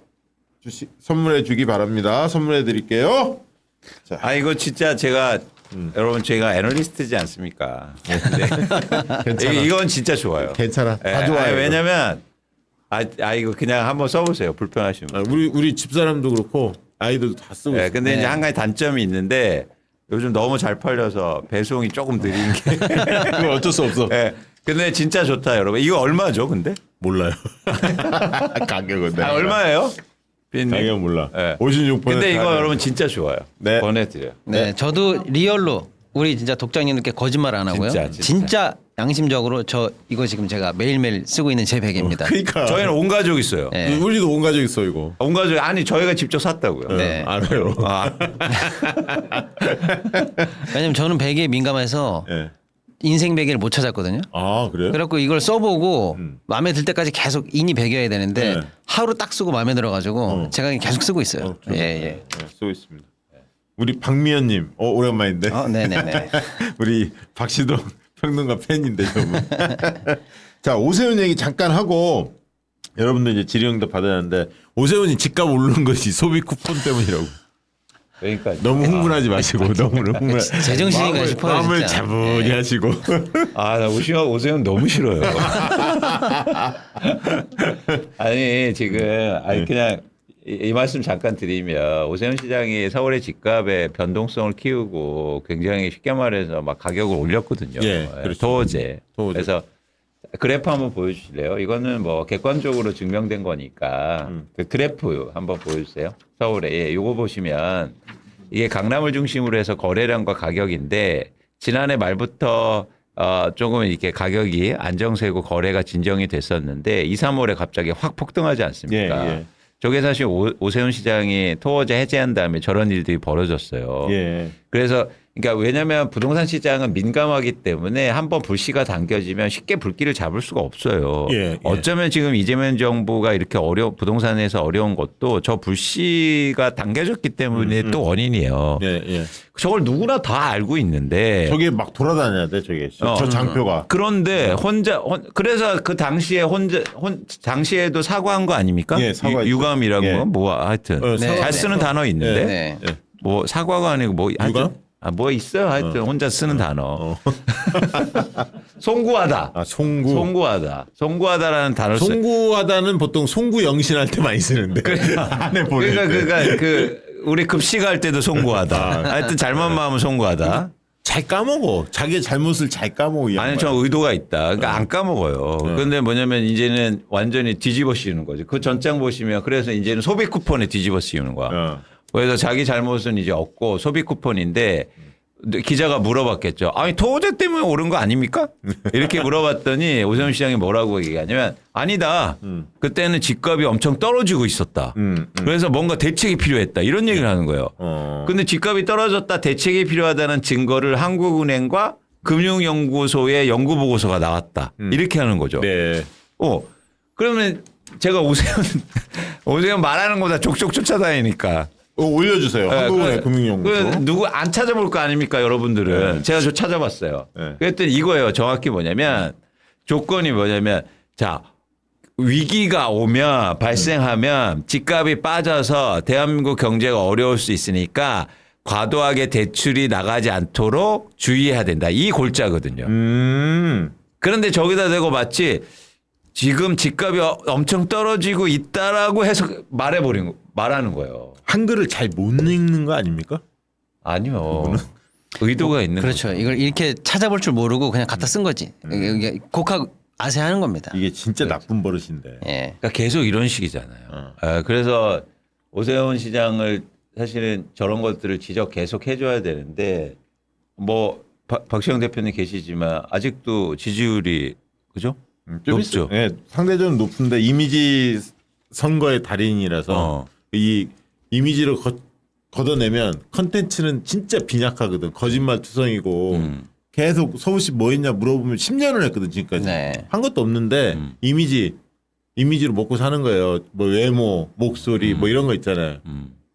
주기 바랍니다. 선물해 드릴게요. 아 이거 진짜 제가 여러분 제가 애널리스트지 않습니까? 근데 이건 진짜 좋아요. 괜찮아. 다 예, 좋아요. 아니, 왜냐면 이거 그냥 한번 써보세요. 불편하시면. 우리 집사람도 그렇고 아이들도 다 쓰고 있어요. 근데 이제 한 가지 단점이 있는데 요즘 너무 잘 팔려서 배송이 조금 느린 게. 그건 어쩔 수 없어. 예. 근데 진짜 좋다 여러분. 이거 얼마죠 근데? 몰라요. 가격은. 네. 얼마예요? 가격 몰라. 네. 56%. 근데 이거 여러분 진짜 좋아요. 네. 보내드려요. 네, 저도 리얼로 우리 진짜 독장님들께 거짓말 안 하고요. 진짜. 양심적으로 저 이거 지금 제가 매일매일 쓰고 있는 제 베개입니다. 그러니까 저희는 온 가족 있어요. 네. 우리도 온 가족 있어 이거. 온 가족 아니 저희가 직접 샀다고요. 네. 알아요. 왜냐면 저는 베개에 민감해서 네. 인생 베개를 못 찾았거든요. 아 그래요? 그래갖고 이걸 써보고 마음에 들 때까지 계속 인이 베겨야 되는데 네. 하루 딱 쓰고 마음에 들어가지고 제가 그냥 계속 쓰고 있어요. 예, 예. 네, 쓰고 있습니다. 우리 박미연님, 오랜만인데. 네네네. 우리 박시동 평론가 팬인데 저분. 자 오세훈 얘기 잠깐 하고 여러분들 이제 질의응답 받아야 하는데 오세훈이 집값 오르는 것이 소비 쿠폰 때문이라고. 그러니까 너무 흥분하지 마시고 너무 흥분하지. 제정신인가 싶어요. 마음을 진짜. 차분히 하시고. 나 오세훈 너무 싫어요. 아니 지금 그냥 이 말씀 잠깐 드리면 오세훈 시장이 서울의 집값의 변동성을 키우고 굉장히 쉽게 말해서 막 가격을 올렸거든요. 예, 그렇죠. 토어제. 토어제. 그래서 그래프 한번 보여주실래요? 이거는 뭐 객관적으로 증명된 거니까 그 그래프 한번 보여주세요. 서울에 이거 보시면 이게 강남을 중심으로 해서 거래량과 가격인데 지난해 말부터 조금 이렇게 가격이 안정세고 거래가 진정이 됐었는데 2, 3월에 갑자기 확 폭등하지 않습니까? 예. 저게 사실 오세훈 시장이 토어제 해제한 다음에 저런 일들이 벌어졌어요. 예. 그래서 그러니까 왜냐하면 부동산 시장은 민감하기 때문에 한번 불씨가 당겨지면 쉽게 불길을 잡을 수가 없어요. 예. 어쩌면 지금 이재명 정부가 이렇게 부동산에서 어려운 것도 저 불씨가 당겨졌기 때문에 또 원인이에요. 예. 저걸 누구나 다 알고 있는데 저게 막 돌아다녀야 돼 저게. 저 장표가. 그런데 그래서 그 당시에 당시에도 사과한 거 아닙니까? 예, 사과했죠. 유감이라고 예. 뭐 하여튼 네. 잘 쓰는 단어 있는데 네. 뭐 사과가 아니고 뭐 하여튼 유감? 뭐 있어요. 하여튼 혼자 쓰는 단어. 송구하다. 송구. 송구하다라는 단어를 써요. 송구하다는 보통 송구 영신할 때 많이 쓰는데. 안에 보낼 때. 그러니까 우리 급식할 때도 송구하다. 하여튼 잘못 마음은 송구하다. 잘 까먹어. 자기의 잘못을 잘 까먹어. 아니, 저 의도가 있다. 그러니까 안 까먹어요. 그런데 뭐냐면 이제는 완전히 뒤집어 씌우는 거죠. 그 전장 보시면 그래서 이제는 소비 쿠폰에 뒤집어 씌우는 거야. 그래서 자기 잘못은 이제 없고 소비 쿠폰인데 기자가 물어봤겠죠. 아니 토호제 때문에 오른 거 아닙니까? 이렇게 물어봤더니 오세훈 시장이 뭐라고 얘기하냐면 아니다. 그때는 집값이 엄청 떨어지고 있었다. 그래서 뭔가 대책이 필요했다. 이런 얘기를 하는 거예요. 근데 집값이 떨어졌다. 대책이 필요하다는 증거를 한국은행과 금융연구소의 연구보고서가 나왔다. 이렇게 하는 거죠. 네. 그러면 제가 오세훈 말하는 거보다 족족 쫓아다니니까. 올려주세요. 한국은행 금융연구소. 누구 안 찾아볼 거 아닙니까, 여러분들은. 네. 제가 저 찾아봤어요. 네. 그랬더니 이거예요. 정확히 뭐냐면 조건이 뭐냐면 자 위기가 오면 발생하면 집값이 빠져서 대한민국 경제가 어려울 수 있으니까 과도하게 대출이 나가지 않도록 주의해야 된다. 이 골자거든요. 그런데 저기다 대고 마치 지금 집값이 엄청 떨어지고 있다라고 해서 말하는 거예요. 한글을 잘 못 읽는 거 아닙니까? 아니요. 의도가 있는 그렇죠. 거죠. 이걸 이렇게 찾아볼 줄 모르고 그냥 갖다 쓴 거지. 이게 곡학 아세하는 겁니다. 이게 진짜 나쁜 버릇인데. 예. 그러니까 계속 이런 식이잖아요. 그래서 오세훈 시장을 사실은 저런 것들을 지적 계속 해줘야 되는데 뭐 박시영 대표님 계시지만 아직도 지지율이 그죠? 좀 높죠. 예, 상대적으로 높은데 이미지 선거의 달인이라서 이 이미지를 걷어내면 컨텐츠는 진짜 빈약하거든. 거짓말 투성이고 계속 서울시 뭐 했냐 물어보면 10년을 했거든 지금까지. 네. 한 것도 없는데 이미지로 먹고 사는 거예요. 뭐 외모, 목소리 뭐 이런 거 있잖아요.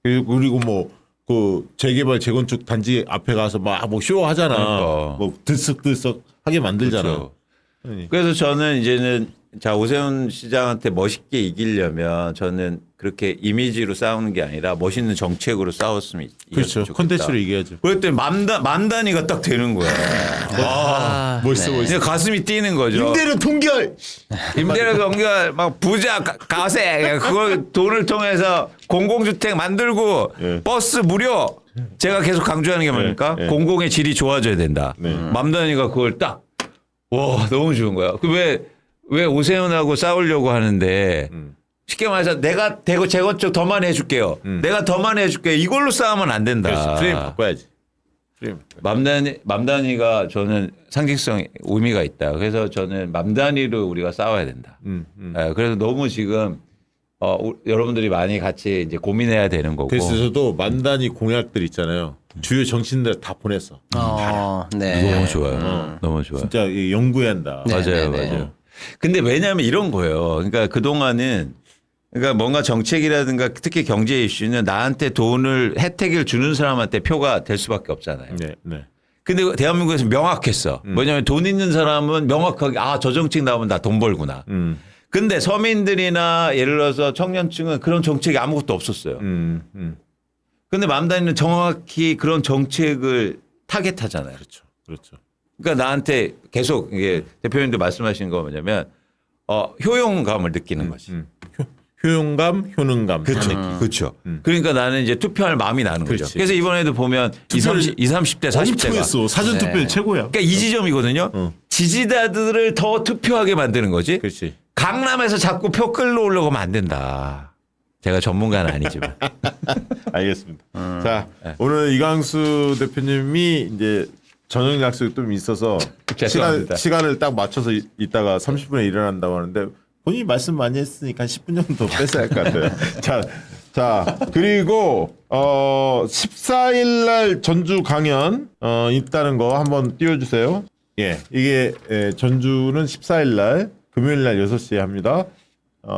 그리고 뭐 그 재개발 재건축 단지 앞에 가서 막 뭐 쇼 하잖아. 그러니까. 뭐 들썩들썩하게 만들잖아. 그렇죠. 그래서 저는 이제는 자 오세훈 시장한테 멋있게 이기려면 저는 그렇게 이미지로 싸우는 게 아니라 멋있는 정책으로 싸웠으면 그렇죠. 콘텐츠로 이겨야죠. 그랬더니 만 단위가 딱 되는 거야. 멋있어 네. 멋있어. 이제 가슴이 뛰는 거죠. 임대료 통결. 임대료 동결 막 부자 가세 그걸 돈을 통해서 공공주택 만들고 예. 버스 무료. 제가 계속 강조하는 게 뭡니까? 예. 공공의 질이 좋아져야 된다. 네. 맘단이가 그걸 딱 와 너무 좋은 거야. 왜 오세훈하고 싸우려고 하는데 쉽게 말해서 내가 대구 재건축 더 많이 해줄게요. 내가 더 많이 해줄게요. 이걸로 싸우면 안 된다. 그렇지. 프레임 바꿔야지. 프레임. 맘단이가 저는 상징성 의미가 있다. 그래서 저는 맘단이로 우리가 싸워야 된다. 예, 그래서 너무 지금 여러분들이 많이 같이 이제 고민해야 되는 거고. 그래서 저도 만단위 공약들 있잖아요. 주요 정치인들 다 보냈어. 네. 너무 좋아요. 너무 좋아요. 진짜 연구해야 한다. 네. 맞아요, 맞아요. 근데 왜냐하면 이런 거예요. 그러니까 그 동안은 그러니까 뭔가 정책이라든가 특히 경제 이슈는 나한테 혜택을 주는 사람한테 표가 될 수밖에 없잖아요. 네, 네. 근데 대한민국에서 명확했어. 뭐냐면 돈 있는 사람은 명확하게 저 정책 나오면 나 돈 벌구나. 근데 서민들이나 예를 들어서 청년층은 그런 정책이 아무것도 없었어요. 근데 맘단위는 정확히 그런 정책을 타겟하잖아요. 그렇죠, 그렇죠. 그러니까 나한테 계속 이게 대표님도 말씀하신 거 뭐냐면 효용감을 느끼는 거지. 효용감, 효능감. 그렇죠. 그렇죠. 그러니까 나는 이제 투표할 마음이 나는 거죠. 그렇지. 그래서 이번에도 보면 20, 30대, 40대가 통했어. 사전 투표 최고야. 그러니까 이 지점이거든요. 지지자들을 더 투표하게 만드는 거지. 그렇지. 강남에서 자꾸 표 끌어오려고 하면 안 된다. 제가 전문가는 아니지만. 알겠습니다. 자, 오늘 이광수 대표님이 이제 저녁 약속이 좀 있어서 죄송합니다. 시간을 딱 맞춰서 이따가 30분에 일어난다고 하는데 본인이 말씀 많이 했으니까 한 10분 정도 뺐어야 할 것 같아요. 자, 그리고 14일 날 전주 강연 있다는 거 한번 띄워주세요. 예, 이게 전주는 14일 날 금요일 날 6시에 합니다.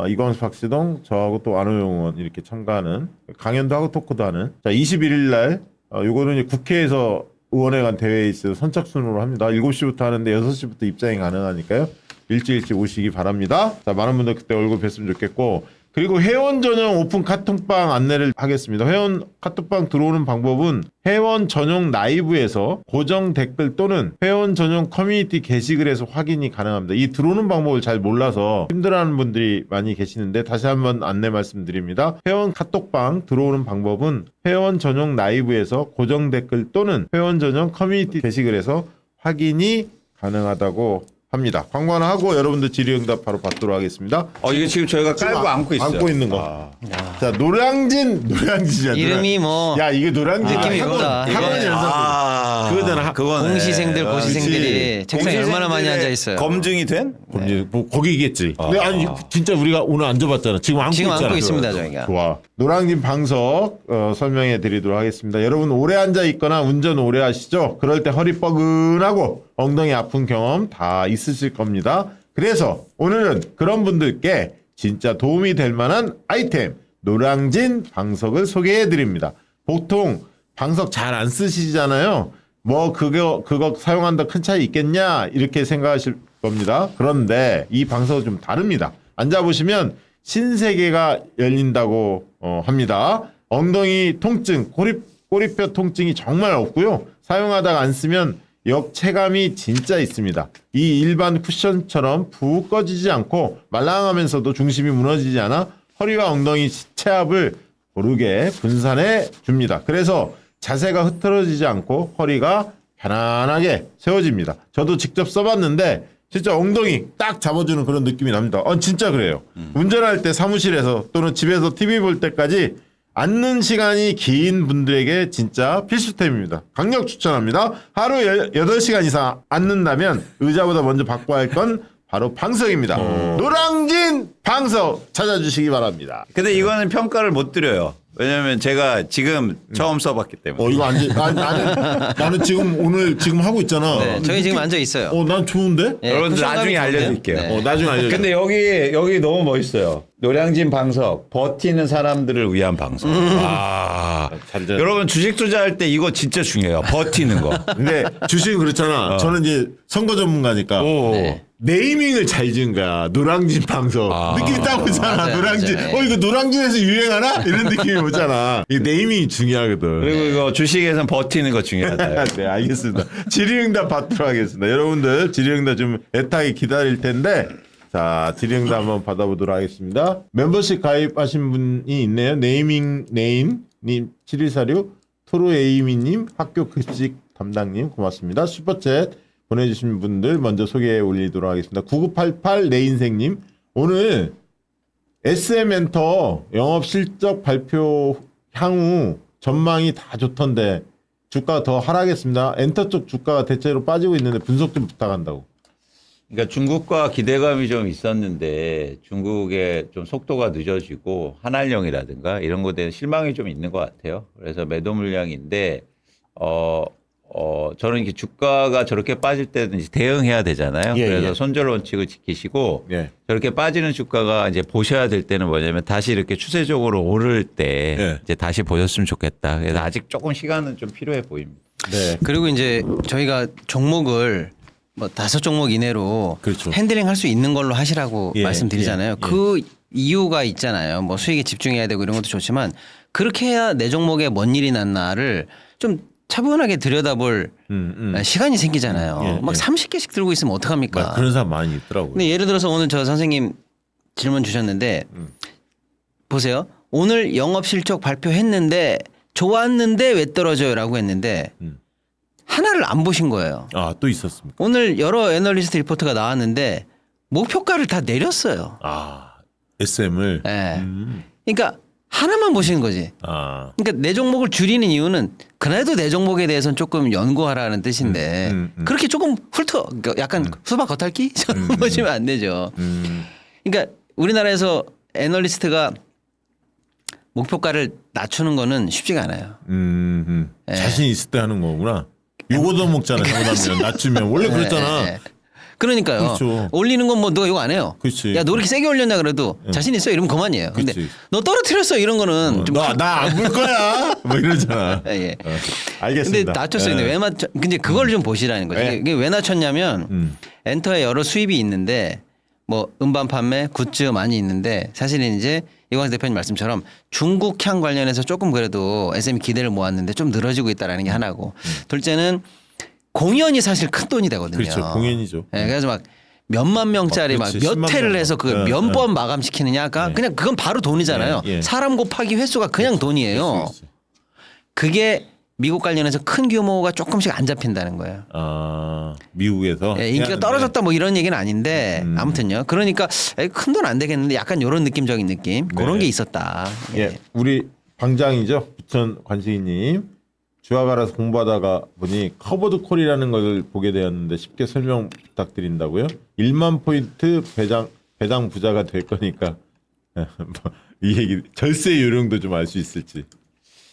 이광수 박시동 저하고 또 안호영 의원 이렇게 참가하는 강연도 하고 토크도 하는. 자, 21일 날 요거는 이제 국회에서 의원회 간 대회에 있어서 선착순으로 합니다. 7시부터 하는데 6시부터 입장이 가능하니까요. 일찍 오시기 바랍니다. 자, 많은 분들 그때 얼굴 뵀으면 좋겠고, 그리고 회원 전용 오픈 카톡방 안내를 하겠습니다. 회원 카톡방 들어오는 방법은 회원 전용 라이브에서 고정 댓글 또는 회원 전용 커뮤니티 게시글에서 확인이 가능합니다. 이 들어오는 방법을 잘 몰라서 힘들어하는 분들이 많이 계시는데 다시 한번 안내 말씀드립니다. 회원 카톡방 들어오는 방법은 회원 전용 라이브에서 고정 댓글 또는 회원 전용 커뮤니티 게시글에서 확인이 가능하다고 합니다. 광고 하나 하고 여러분들 질의응답 바로 받도록 하겠습니다. 이게 지금 저희가 깔고 안고 있어요. 안고 있는 거. 자, 노량진이야. 이름이 뭐 야, 이게 노량진 느낌이 학원 있구나. 연상. 그거잖아. 그거네. 공시생들 고시생들이 책상에 얼마나 많이 앉아 있어요. 검증이 된? 뭐 거기겠지. 근데 아니 진짜 우리가 오늘 앉아봤잖아. 지금 안고 지금 있잖아. 안고 있습니다, 저희가. 좋아. 노량진 방석 설명해 드리도록 하겠습니다. 여러분 오래 앉아 있거나 운전 오래 하시죠? 그럴 때 허리 뻐근하고 엉덩이 아픈 경험 다 있으실 겁니다. 그래서 오늘은 그런 분들께 진짜 도움이 될 만한 아이템 노량진 방석을 소개해 드립니다. 보통 방석 잘 안 쓰시잖아요. 뭐 그거 사용한다 큰 차이 있겠냐 이렇게 생각하실 겁니다. 그런데 이 방석은 좀 다릅니다. 앉아보시면 신세계가 열린다고 합니다. 엉덩이 통증, 꼬리뼈 통증이 정말 없고요. 사용하다가 안 쓰면 역체감이 진짜 있습니다. 이 일반 쿠션처럼 푹 꺼지지 않고 말랑하면서도 중심이 무너지지 않아 허리와 엉덩이 체압을 고르게 분산해 줍니다. 그래서 자세가 흐트러지지 않고 허리가 편안하게 세워집니다. 저도 직접 써봤는데 진짜 엉덩이 딱 잡아주는 그런 느낌이 납니다. 진짜 그래요. 운전할 때 사무실에서 또는 집에서 TV 볼 때까지 앉는 시간이 긴 분들에게 진짜 필수템입니다. 강력 추천합니다. 하루 8시간 이상 앉는다면 의자보다 먼저 바꿔야 할 건 바로 방석입니다. 노량진 방석 찾아주시기 바랍니다. 근데 이거는 평가를 못 드려요. 왜냐면 제가 지금 처음 써봤기 때문에. 이거 나는 지금 오늘 지금 하고 있잖아. 네, 저희 지금 앉아 있어요. 난 좋은데? 예, 여러분들 쿠션감이 나중에 좋은데요? 알려드릴게요. 네. 나중에 알려줘. 근데 여기 너무 멋있어요. 노량진 방석, 버티는 사람들을 위한 방석. 잘 여러분 주식 투자할 때 이거 진짜 중요해요. 버티는 거. 근데 주식은 그렇잖아. 저는 이제 선거 전문가니까 네. 네이밍을 잘 지은 거야. 노량진 방석. 느낌이 딱 오잖아. 맞아요, 노량진. 맞아요. 이거 노량진에서 유행하나? 이런 느낌이 오잖아. 이 네이밍이 중요하거든. 그리고 이거 주식에선 버티는 거 중요하다. 네, 알겠습니다. 질의응답 받도록 하겠습니다. 여러분들 질의응답 좀 애타게 기다릴 텐데 자, 질의응답 한번 받아보도록 하겠습니다. 멤버십 가입하신 분이 있네요. 네이밍 네임님 7146 토로에이미님 학교급식 담당님 고맙습니다. 슈퍼챗 보내주신 분들 먼저 소개해 올리도록 하겠습니다. 9988 내 인생님 오늘 SM엔터 영업 실적 발표 향후 전망이 다 좋던데 주가가 더 하락했습니다. 엔터 쪽 주가가 대체로 빠지고 있는데 분석 좀 부탁한다고. 그러니까 중국과 기대감이 좀 있었는데 중국의 좀 속도가 늦어지고 한알령이라든가 이런 것에 대한 실망이 좀 있는 것 같아요. 그래서 매도 물량인데 저는 이렇게 주가가 저렇게 빠질 때는 대응해야 되잖아요. 예, 그래서 예. 손절 원칙을 지키시고 예. 저렇게 빠지는 주가가 이제 보셔야 될 때는 뭐냐면 다시 이렇게 추세적으로 오를 때 예. 이제 다시 보셨으면 좋겠다. 그래서 아직 조금 시간은 좀 필요해 보입니다. 네. 그리고 이제 저희가 종목을 뭐 5종목 이내로 그렇죠. 핸들링 할 수 있는 걸로 하시라고 예, 말씀드리잖아요. 예, 예. 그 이유가 있잖아요. 뭐 수익에 집중해야 되고 이런 것도 좋지만 그렇게 해야 내 종목에 뭔 일이 났나를 좀 차분하게 들여다볼 시간이 생기잖아요. 예, 막 예. 30개씩 들고 있으면 어떡합니까? 그런 사람 많이 있더라고요. 근데 예를 들어서 오늘 저 선생님 질문 주셨는데 보세요. 오늘 영업 실적 발표했는데 좋았는데 왜 떨어져요라고 했는데 하나를 안 보신 거예요. 또 있었습니까? 오늘 여러 애널리스트 리포트가 나왔는데 목표가를 다 내렸어요. SM을. 예. 그러니까 하나만 보시는 거지. 그러니까 내 종목을 줄이는 이유는 그래도 내 종목에 대해서는 조금 연구하라는 뜻인데 그렇게 조금 그러니까 약간 수박 겉핥기 보시면 안 되죠. 그러니까 우리나라에서 애널리스트가 목표가를 낮추는 거는 쉽지가 않아요. 예. 자신 있을 때 하는 거구나. 요거도 먹잖아. 잘못하면 낮추면 원래 그랬잖아. 예. 그러니까요. 그렇죠. 올리는 건 뭐 너 이거 안 해요. 그렇지. 야, 너 이렇게 세게 올렸냐 그래도 자신 있어 이러면 그만이에요. 근데 그렇지. 너 떨어뜨렸어 이런 거는 좀 나 안 볼 거야. 뭐 이러잖아. 예, 예. 알겠습니다. 근데 낮췄어요. 근데 왜 맞췄? 근데 그걸 좀 보시라는 거죠. 네. 이게 왜 낮췄냐면 엔터에 여러 수입이 있는데 뭐 음반 판매, 굿즈 많이 있는데 사실은 이제 이광수 대표님 말씀처럼 중국향 관련해서 조금 그래도 SM이 기대를 모았는데 좀 늘어지고 있다라는 게 하나고 둘째는 공연이 사실 큰 돈이 되거든요. 그렇죠. 공연이죠. 예, 그래서 막 몇만 명짜리 막 그렇지. 몇 10만 회를 명. 해서 그 예, 몇 예. 번 마감시키느냐가 그냥 그건 바로 돈이잖아요. 예, 예. 사람 곱하기 횟수가 그냥 돈이에요. 그렇지. 그게 미국 관련해서 큰 규모가 조금씩 안 잡힌다는 거예요. 미국에서 예, 인기가 해야 떨어졌다 뭐 이런 얘기는 아닌데 아무튼요. 그러니까 큰 돈 안 되겠는데 약간 이런 느낌적인 느낌 그런 게 있었다. 예, 우리 방장이죠. 부천 관식이님. 주화가라서 공부하다가 보니 커버드 콜이라는 걸 보게 되었는데 쉽게 설명 부탁드린다고요. 1만 포인트 배당 부자가 될 거니까 이 얘기 절세 요령도 좀 알 수 있을지.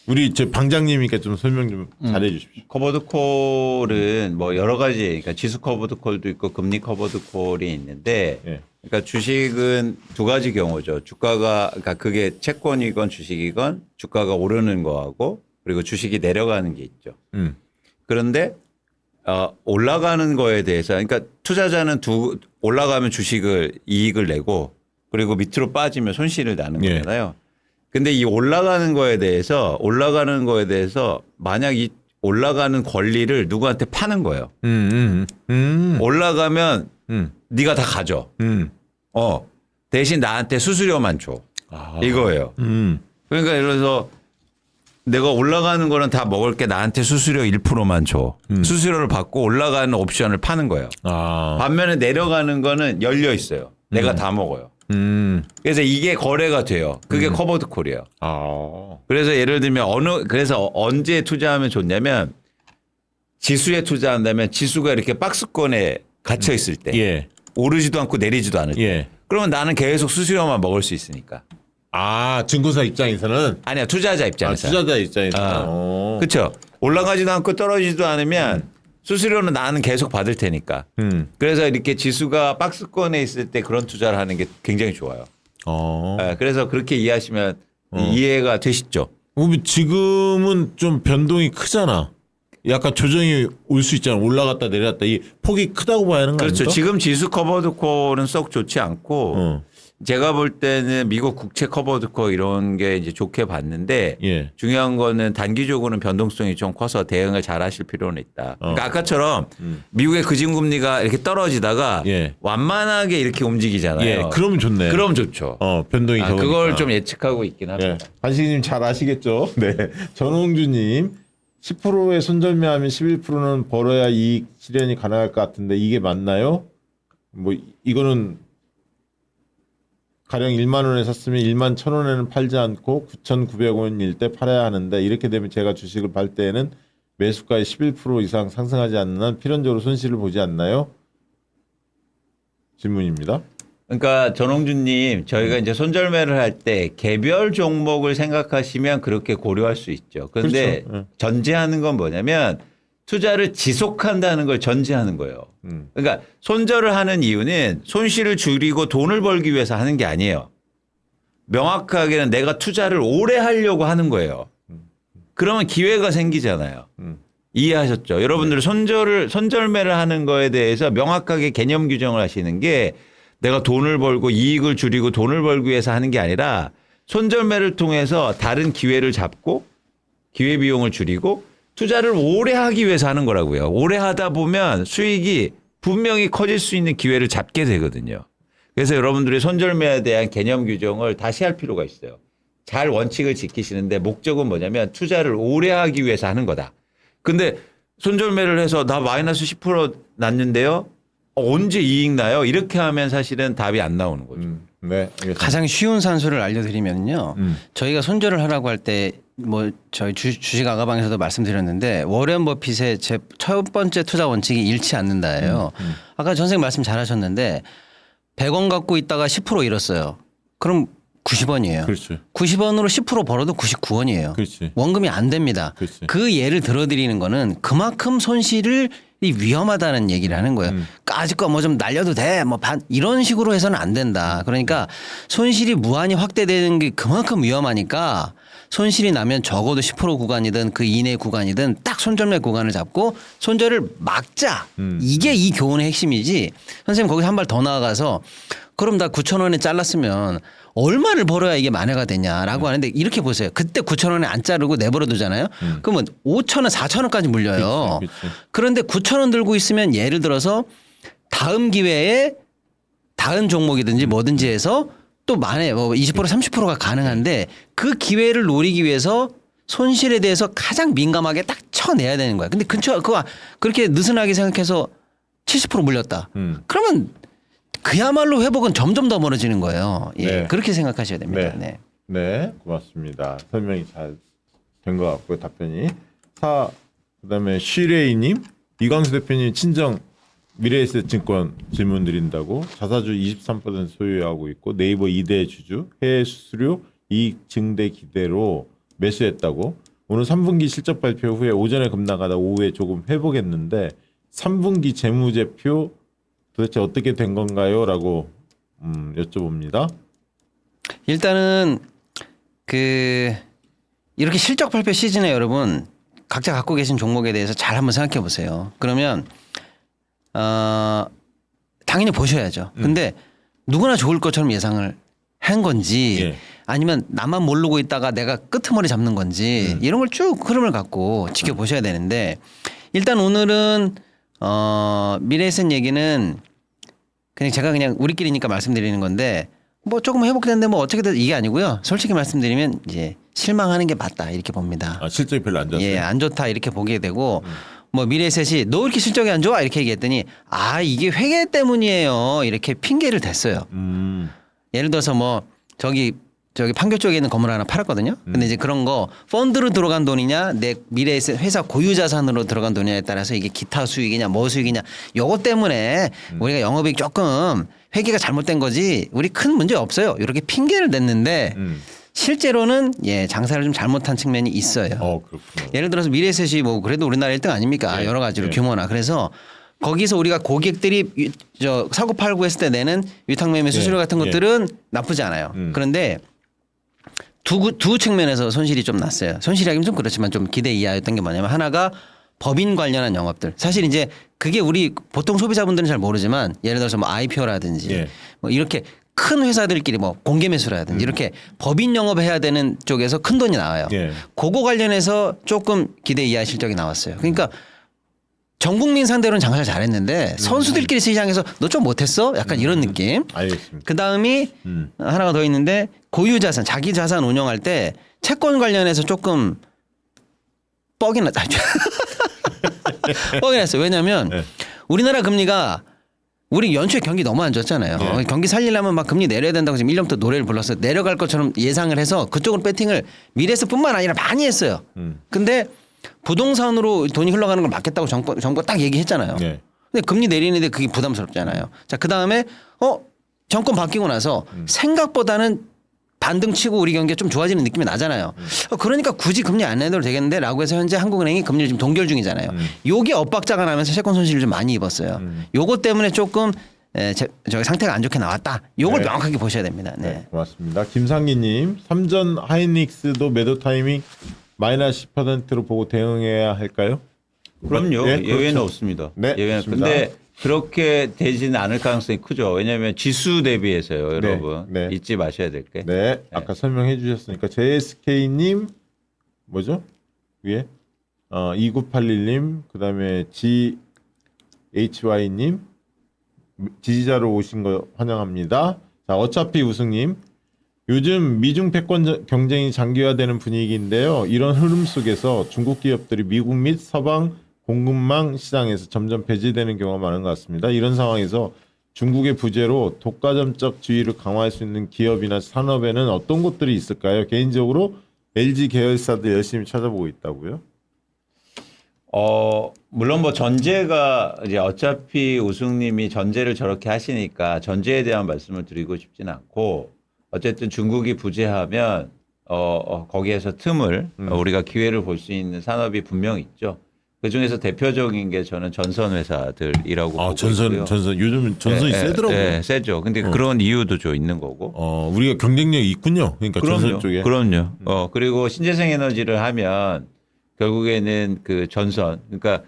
우리 저 방장님이니까 좀 설명 좀 잘해 주십시오. 커버드 콜은 뭐 여러 가지, 그러니까 지수 커버드 콜도 있고 금리 커버드 콜이 있는데, 예. 그러니까 주식은 두 가지 경우죠. 주가가, 그러니까 그게 채권이건 주식이건 주가가 오르는 거하고 그리고 주식이 내려가는 게 있죠. 그런데 올라가는 거에 대해서, 그러니까 투자자는 올라가면 주식을 이익을 내고 그리고 밑으로 빠지면 손실을 나는 예. 거잖아요. 근데 이 올라가는 거에 대해서 만약 이 올라가는 권리를 누구한테 파는 거예요. 올라가면 네가 다 가져. 대신 나한테 수수료만 줘. 이거예요. 그러니까 예를 들어서 내가 올라가는 거는 다 먹을 게 나한테 수수료 1%만 줘. 수수료를 받고 올라가는 옵션을 파는 거예요. 반면에 내려가는 거는 열려 있어요. 내가 다 먹어요. 그래서 이게 거래가 돼요. 그게 커버드 콜이에요. 그래서 예를 들면 그래서 언제 투자하면 좋냐면 지수에 투자한다면 지수가 이렇게 박스권에 갇혀 있을 때 예. 오르지도 않고 내리지도 않을 때 예. 그러면 나는 계속 수수료만 먹을 수 있으니까. 증권사 입장에서는 아니야 투자자 입장에서. 투자자 입장에서. 그렇죠. 올라가지도 않고 떨어지지도 않으면 수수료는 나는 계속 받을 테니까. 그래서 이렇게 지수가 박스권에 있을 때 그런 투자를 하는 게 굉장히 좋아요. 그래서 그렇게 이해하시면 이해가 되시죠? 지금은 좀 변동이 크잖아. 약간 조정이 올 수 있잖아. 올라갔다 내려갔다. 이 폭이 크다고 봐야 하는 거 아닙니까? 그렇죠. 지금 지수 커버드 콜은 썩 좋지 않고 제가 볼 때는 미국 국채 커버드 콜 이런 게 이제 좋게 봤는데 예. 중요한 거는 단기적으로는 변동성이 좀 커서 대응을 잘 하실 필요는 있다. 그러니까 아까처럼 미국의 기준금리가 이렇게 떨어지다가 예. 완만하게 이렇게 움직이잖아요. 예. 그러면 좋네. 그럼 좋죠. 변동이 적으니까. 그걸 좀 예측하고 있긴 합니다. 예. 반식님 잘 아시겠죠? 네. 전홍주님 10%의 손절매하면 11%는 벌어야 이익 실현이 가능할 것 같은데 이게 맞나요? 뭐 이거는 가령 1만 원에 샀으면 1만 1,000원에는 팔지 않고 9,900원일 때 팔아야 하는데 이렇게 되면 제가 주식을 팔 때에는 매수가의 11% 이상 상승하지 않는 한 필연적으로 손실을 보지 않나요? 질문입니다. 그러니까 전홍준님 저희가 이제 손절매를 할 때 개별 종목을 생각하시면 그렇게 고려할 수 있죠. 그런데 그렇죠. 전제하는 건 뭐냐면 투자를 지속한다는 걸 전제하는 거예요. 그러니까 손절을 하는 이유는 손실을 줄이고 돈을 벌기 위해서 하는 게 아니에요. 명확하게는 내가 투자를 오래 하려고 하는 거예요. 그러면 기회가 생기잖아요. 이해하셨죠? 여러분들 손절매를 하는 거에 대해서 명확하게 개념 규정을 하시는 게 내가 돈을 벌고 이익을 줄이고 돈을 벌기 위해서 하는 게 아니라 손절매를 통해서 다른 기회를 잡고 기회비용을 줄이고 투자를 오래 하기 위해서 하는 거라고요. 오래 하다 보면 수익이 분명히 커질 수 있는 기회를 잡게 되거든요. 그래서 여러분들이 손절매에 대한 개념 규정을 다시 할 필요가 있어요. 잘 원칙을 지키시는데 목적은 뭐냐면 투자를 오래 하기 위해서 하는 거다. 근데 손절매를 해서 나 마이너스 10% 났는데요. 언제 이익 나요? 이렇게 하면 사실은 답이 안 나오는 거죠. 네. 알겠습니다. 가장 쉬운 산수를 알려드리면요. 저희가 손절을 하라고 할 때 뭐 저희 주식 아가방에서도 말씀드렸는데 워렌 버핏의 제 첫 번째 투자 원칙이 잃지 않는다예요. 아까 전생님 말씀 잘하셨는데 100원 갖고 있다가 10% 잃었어요. 그럼 90원이에요. 그렇죠. 90원으로 10% 벌어도 99원이에요. 그렇지. 원금이 안 됩니다. 그렇지. 그 예를 들어드리는 거는 그만큼 손실을 위험하다는 얘기를 하는 거예요. 아직껏 뭐 좀 날려도 돼. 뭐 이런 식으로 해서는 안 된다. 그러니까 손실이 무한히 확대되는 게 그만큼 위험하니까 손실이 나면 적어도 10% 구간이든 그 이내 구간이든 딱 손절매 구간을 잡고 손절을 막자. 이게 이 교훈의 핵심이지. 선생님 거기서 한 발 더 나아가서 그럼 나 9,000원에 잘랐으면 얼마를 벌어야 이게 만회가 되냐라고 하는데 이렇게 보세요. 그때 9,000원에 안 자르고 내버려 두잖아요. 그러면 5,000원, 4,000원까지 물려요. 그치. 그런데 9,000원 들고 있으면 예를 들어서 다음 기회에 다른 종목이든지 뭐든지 해서 또 만에 뭐 20% 30%가 가능한데 그 기회를 노리기 위해서 손실에 대해서 가장 민감하게 딱 쳐내야 되는 거야. 근데 그거 그렇게 느슨하게 생각해서 70% 물렸다. 그러면 그야말로 회복은 점점 더 멀어지는 거예요. 예, 네. 그렇게 생각하셔야 됩니다. 네. 네. 네, 고맙습니다. 설명이 잘 된 것 같고요. 답변이. 그다음에 쉬레이님, 이광수 대표님 친정 미래에셋증권 질문 드린다고 자사주 23% 소유하고 있고 네이버 2대 주주 해외 수수료 이익 증대 기대로 매수했다고. 오늘 3분기 실적 발표 후에 오전에 급락하다 오후에 조금 회복했는데 3분기 재무제표 도대체 어떻게 된 건가요? 라고 여쭤봅니다. 일단은 이렇게 실적 발표 시즌에 여러분 각자 갖고 계신 종목에 대해서 잘 한번 생각해 보세요. 그러면 당연히 보셔야죠. 근데 누구나 좋을 것처럼 예상을 한 건지 예. 아니면 나만 모르고 있다가 내가 끄트머리 잡는 건지 이런 걸 쭉 흐름을 갖고 지켜보셔야 되는데 일단 오늘은 미래에셋 얘기는 그냥 제가 그냥 우리끼리니까 말씀드리는 건데 뭐 조금 회복됐는데 뭐 어떻게 돼 이게 아니고요. 솔직히 말씀드리면 이제 실망하는 게 맞다 이렇게 봅니다. 아, 실적이 별로 안 좋았어요. 예, 안 좋다 이렇게 보게 되고 뭐 미래에셋이 너 이렇게 실적이 안 좋아 이렇게 얘기했더니 아 이게 회계 때문이에요 이렇게 핑계를 댔어요. 예를 들어서 뭐 저기 판교 쪽에 있는 건물 하나 팔았거든요. 근데 이제 그런 거 펀드로 들어간 돈이냐 내 미래에셋 회사 고유 자산으로 들어간 돈이냐에 따라서 이게 기타 수익이냐 뭐 수익이냐 요거 때문에 우리가 영업이익 조금 회계가 잘못된 거지 우리 큰 문제 없어요. 이렇게 핑계를 냈는데 실제로는 예 장사를 좀 잘못한 측면이 있어요. 그렇군요. 예를 들어서 미래에셋이 뭐 그래도 우리나라 1등 아닙니까? 네. 여러 가지로 네. 규모나 그래서 거기서 우리가 고객들이 저 사고 팔고 했을 때 내는 위탁매매 수수료 네. 같은 것들은 나쁘지 않아요. 그런데 두 측면에서 손실이 좀 났어요. 손실하기는 좀 그렇지만 좀 기대 이하였던 게 뭐냐면 하나가 법인 관련한 영업들. 사실 이제 그게 우리 보통 소비자분들은 잘 모르지만 예를 들어서 뭐 IPO라든지 예. 뭐 이렇게 큰 회사들끼리 뭐 공개 매수라든지 이렇게 법인 영업해야 되는 쪽에서 큰 돈이 나와요. 예. 그거 관련해서 조금 기대 이하 실적이 나왔어요. 그러니까 전 국민 상대로는 장사를 잘했는데 선수들끼리 시장에서 너 좀 못했어? 약간 이런 느낌. 알겠습니다. 그 다음이 하나가 더 있는데 고유 자산, 자기 자산 운영할 때 채권 관련해서 조금 뻑이 났다. 뻑이 났어요. 왜냐하면 네. 우리나라 금리가 우리 연초에 경기 너무 안 좋았잖아요. 네. 경기 살리려면 막 금리 내려야 된다고 지금 1년부터 노래를 불렀어요. 내려갈 것처럼 예상을 해서 그쪽으로 배팅을 미래에셋뿐만 아니라 많이 했어요. 근데 부동산으로 돈이 흘러가는 걸 막겠다고 정부가 딱 얘기했잖아요. 네. 근데 금리 내리는데 그게 부담스럽잖아요. 자, 그다음에 정권 바뀌고 나서 생각보다는 반등 치고 우리 경기가 좀 좋아지는 느낌이 나잖아요. 그러니까 굳이 금리 안 내도 되겠는데 라고 해서 현재 한국은행이 금리를 지금 동결 중이잖아요. 요게 엇박자가 나면서 채권 손실을 좀 많이 입었어요. 요것 때문에 조금 저기 상태가 안 좋게 나왔다. 요걸 네. 명확하게 보셔야 됩니다. 네. 고맙습니다. 김상기님, 삼전 하이닉스도 매도 타이밍 마이너스 10%로 보고 대응해야 할까요? 그럼요. 예, 예외는 그렇죠. 없습니다. 네, 예외는. 좋습니다. 근데 그렇게 되지는 않을 가능성이 크죠. 왜냐하면 지수 대비해서요, 여러분. 네. 잊지 마셔야 될 게. 네, 아까 설명해 주셨으니까 JSK님 뭐죠? 위에 2981님 그다음에 GHY님 지지자로 오신 거 환영합니다. 자, 어차피 우승님 요즘 미중 패권 경쟁이 장기화되는 분위기인데요. 이런 흐름 속에서 중국 기업들이 미국 및 서방 공급망 시장에서 점점 배제되는 경우가 많은 것 같습니다. 이런 상황에서 중국의 부재로 독과점적 지위를 강화할 수 있는 기업이나 산업에는 어떤 곳들이 있을까요? 개인적으로 LG 계열사들 열심히 찾아보고 있다고요. 물론 뭐 전제가 이제 어차피 우승님이 전제를 저렇게 하시니까 전제에 대한 말씀을 드리고 싶진 않고 어쨌든 중국이 부재하면 거기에서 틈을 우리가 기회를 볼 수 있는 산업이 분명 있죠. 그 중에서 대표적인 게 저는 전선 회사들이라고 보고 있고요. 전선 요즘 전선이 세더라고요. 네, 세죠. 근데 그런 이유도 좀 있는 거고. 우리가 경쟁력이 있군요. 그러니까 전선 쪽에. 그럼요. 그리고 신재생 에너지를 하면 결국에는 그 전선, 그러니까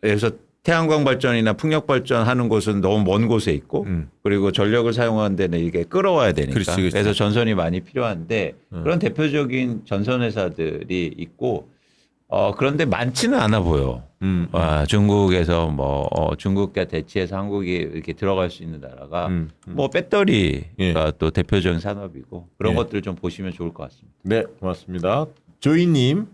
여기서 태양광 발전이나 풍력 발전하는 곳은 너무 먼 곳에 있고, 그리고 전력을 사용하는 데는 이게 끌어와야 되니까. 그렇지. 그래서 전선이 많이 필요한데 그런 대표적인 전선 회사들이 있고, 그런데 많지는 않아 보여. 중국에서 중국과 대치해서 한국이 이렇게 들어갈 수 있는 나라가 뭐 배터리가 예. 또 대표적인 산업이고 그런 예. 것들을 좀 보시면 좋을 것 같습니다. 네, 고맙습니다. 조이님,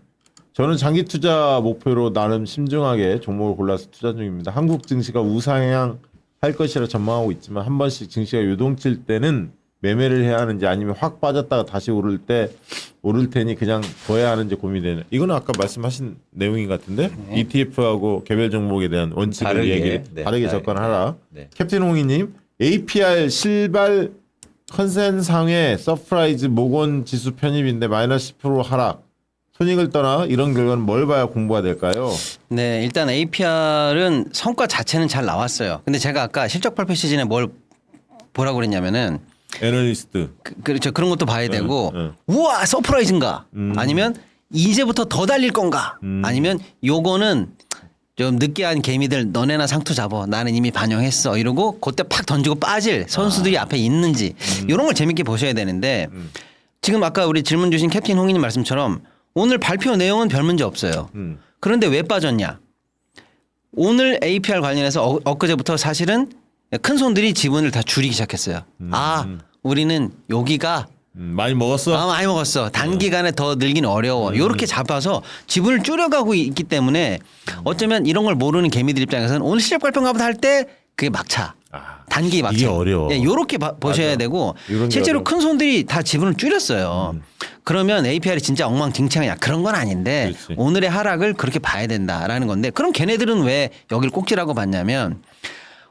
저는 장기 투자 목표로 나름 신중하게 종목을 골라서 투자 중입니다. 한국 증시가 우상향 할 것이라 전망하고 있지만 한 번씩 증시가 요동칠 때는 매매를 해야 하는지 아니면 확 빠졌다가 다시 오를 테니 그냥 둬야 하는지 고민되는. 이거는 아까 말씀하신 내용인 것 같은데 ETF하고 개별 종목에 대한 원칙을 다르게 접근하라. 네. 캡틴 홍희님, APR 실발 컨센상의 서프라이즈 모건 지수 편입인데 마이너스 10% 하락. 손익을 떠나 이런 결과는 뭘 봐야 공부가 될까요? 네, 일단 APR은 성과 자체는 잘 나왔어요. 근데 제가 아까 실적 발표 시즌에 뭘 보라고 그랬냐면은 애널리스트. 그렇죠. 그런 것도 봐야 되고 우와 서프라이즈인가 아니면 이제부터 더 달릴 건가 아니면 요거는 좀 느끼한 개미들 너네나 상투 잡어. 나는 이미 반영했어. 이러고 그때 팍 던지고 빠질 선수들이 앞에 있는지 이런 걸 재밌게 보셔야 되는데 지금 아까 우리 질문 주신 캡틴 홍인님 말씀처럼 오늘 발표 내용은 별 문제 없어요. 그런데 왜 빠졌냐? 오늘 APR 관련해서 엊그제부터 사실은 큰 손들이 지분을 다 줄이기 시작했어요. 우리는 여기가 많이 먹었어? 많이 먹었어. 단기간에 더 늘기는 어려워. 이렇게 잡아서 지분을 줄여가고 있기 때문에 어쩌면 이런 걸 모르는 개미들 입장에서는 오늘 실적 발표가 보다 할 때 그게 막차. 단기 막차. 이게 어려워. 예, 요렇게 보셔야 되고 실제로 어려워. 큰 손들이 다 지분을 줄였어요. 그러면 APR이 진짜 엉망진창이야. 그런 건 아닌데 그렇지. 오늘의 하락을 그렇게 봐야 된다라는 건데 그럼 걔네들은 왜 여기를 꼭지라고 봤냐면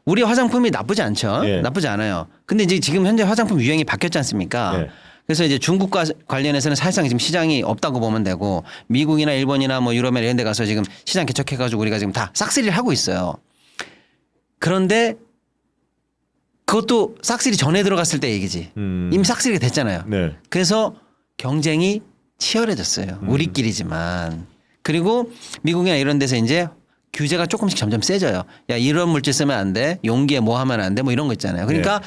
우리 화장품이 나쁘지 않죠. 예. 나쁘지 않아요. 근데 이제 지금 현재 화장품 유행이 바뀌었지 않습니까? 예. 그래서 이제 중국과 관련해서는 사실상 지금 시장이 없다고 보면 되고 미국이나 일본이나 뭐 유럽이나 이런 데 가서 지금 시장 개척해가지고 우리가 지금 다 싹쓸이를 하고 있어요. 그런데 그것도 싹쓸이 전에 들어갔을 때 얘기지. 이미 싹쓸이가 됐잖아요. 네. 그래서 경쟁이 치열해졌어요. 우리끼리지만. 그리고 미국이나 이런 데서 이제 규제가 조금씩 점점 세져요. 야, 이런 물질 쓰면 안 돼. 용기에 뭐 하면 안 돼. 뭐 이런 거 있잖아요. 그러니까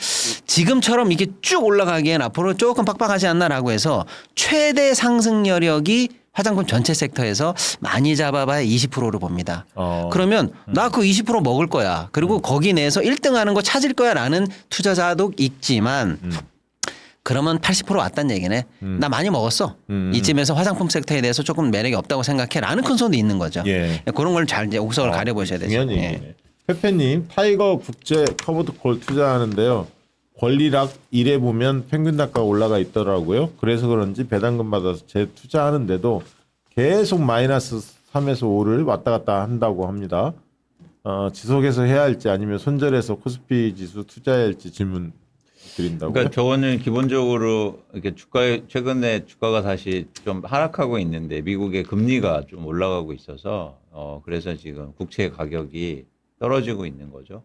지금처럼 이게 쭉 올라가기엔 앞으로 조금 빡빡하지 않나라고 해서 최대 상승 여력이 화장품 전체 섹터에서 많이 잡아봐야 20%를 봅니다. 그러면 나 그 20% 먹을 거야. 그리고 거기 내에서 1등 하는 거 찾을 거야 라는 투자자도 있지만 그러면 80% 왔단 얘기네. 나 많이 먹었어. 이쯤에서 화장품 섹터에 대해서 조금 매력이 없다고 생각해 라는 큰 손도 있는 거죠. 예. 그런 걸 잘 이제 옥석을 가려보셔야 되죠. 중요한 예. 얘기네. 페페님 타이거 국제 커버드콜 투자하는데요. 권리락 1에 보면 평균 단가가 올라가 있더라고요. 그래서 그런지 배당금 받아서 재투자하는데도 계속 마이너스 3에서 5를 왔다 갔다 한다고 합니다. 지속해서 해야 할지 아니면 손절해서 코스피 지수 투자해야 할지 질문 드린다고요. 그러니까 저는 기본적으로 이렇게 최근에 주가가 다시 좀 하락하고 있는데 미국의 금리가 좀 올라가고 있어서 그래서 지금 국채 가격이 떨어지고 있는 거죠.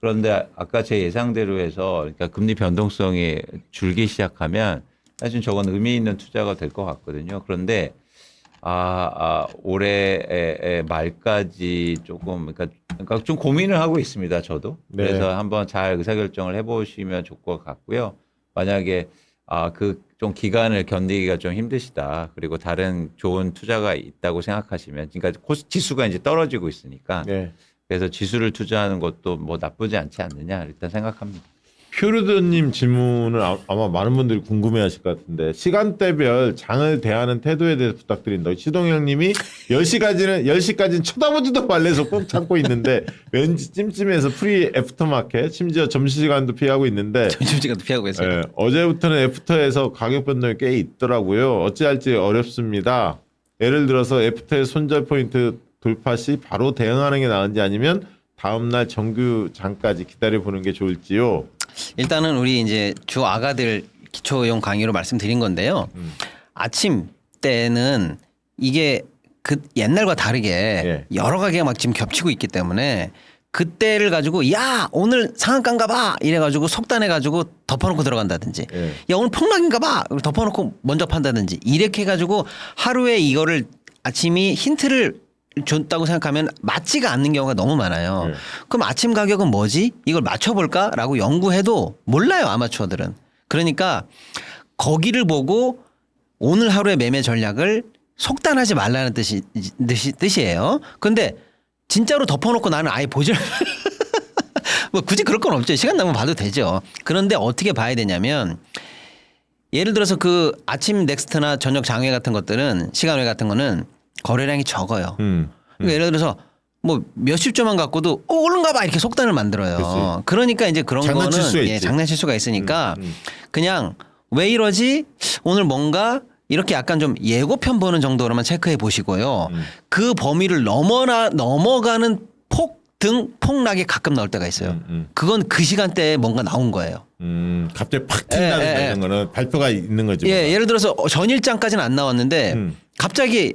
그런데 아까 제 예상대로 해서 그러니까 금리 변동성이 줄기 시작하면 사실 저건 의미 있는 투자가 될 것 같거든요. 그런데 올해 말까지 조금 그러니까 좀 고민을 하고 있습니다. 저도. 네. 그래서 한번 잘 의사결정을 해보시면 좋을 것 같고요. 만약에 그 좀 기간을 견디기가 좀 힘드시다. 그리고 다른 좋은 투자가 있다고 생각하시면, 그러니까 지수가 이제 떨어지고 있으니까. 네. 그래서 지수를 투자하는 것도 뭐 나쁘지 않지 않느냐 일단 생각합니다. 퓨르드님 질문을 아마 많은 분들이 궁금해하실 것 같은데 시간대별 장을 대하는 태도에 대해서 부탁드린다. 시동영님이 10시까지는 쳐다보지도 말래서 꼭 참고 있는데 왠지 찜찜해서 프리 애프터마켓 심지어 점심시간도 피하고 있는데 점심시간도 피하고 계세요. 예, 어제부터는 애프터에서 가격 변동이 꽤 있더라고요. 어찌할지 어렵습니다. 예를 들어서 애프터의 손절 포인트 돌파 시 바로 대응하는 게 나은지 아니면 다음날 정규장까지 기다려보는 게 좋을지요. 일단은 우리 이제 주 아가들 기초용 강의로 말씀드린 건데요. 아침 때는 이게 그 옛날과 다르게 여러 가게가 막 지금 겹치고 있기 때문에 그때를 가지고 야 오늘 상한가인가 봐 이래가지고 속단해가지고 덮어놓고 들어간다든지 야 오늘 폭락인가 봐 덮어놓고 먼저 판다든지 이렇게 해가지고 하루에 이거를 아침이 힌트를 줬다고 생각하면 맞지가 않는 경우가 너무 많아요. 그럼 아침 가격은 뭐지? 이걸 맞춰볼까라고 연구해도 몰라요 아마추어들은. 그러니까 거기를 보고 오늘 하루의 매매 전략을 속단하지 말라는 뜻이에요. 근데 진짜로 덮어놓고 나는 아예 보질 뭐 굳이 그럴 건 없죠. 시간 나면 봐도 되죠. 그런데 어떻게 봐야 되냐면 예를 들어서 그 아침 넥스트나 저녁 장외 같은 것들은 시간외 같은 거는 거래량이 적어요. 그러니까 예를 들어서 뭐 몇십 조만 갖고도 오른가 봐 이렇게 속단을 만들어요. 그치. 그러니까 이제 그런 장난칠 거는 수가 있지. 장난칠 수가 있으니까 그냥 왜 이러지? 오늘 뭔가 이렇게 약간 좀 예고편 보는 정도로만 체크해 보시고요. 그 범위를 넘어가는 폭락이 가끔 나올 때가 있어요. 그건 그 시간대에 뭔가 나온 거예요. 갑자기 팍 튄다든가 이런 거는 발표가 있는 거죠. 예, 예를 들어서 전일장까지는 안 나왔는데 갑자기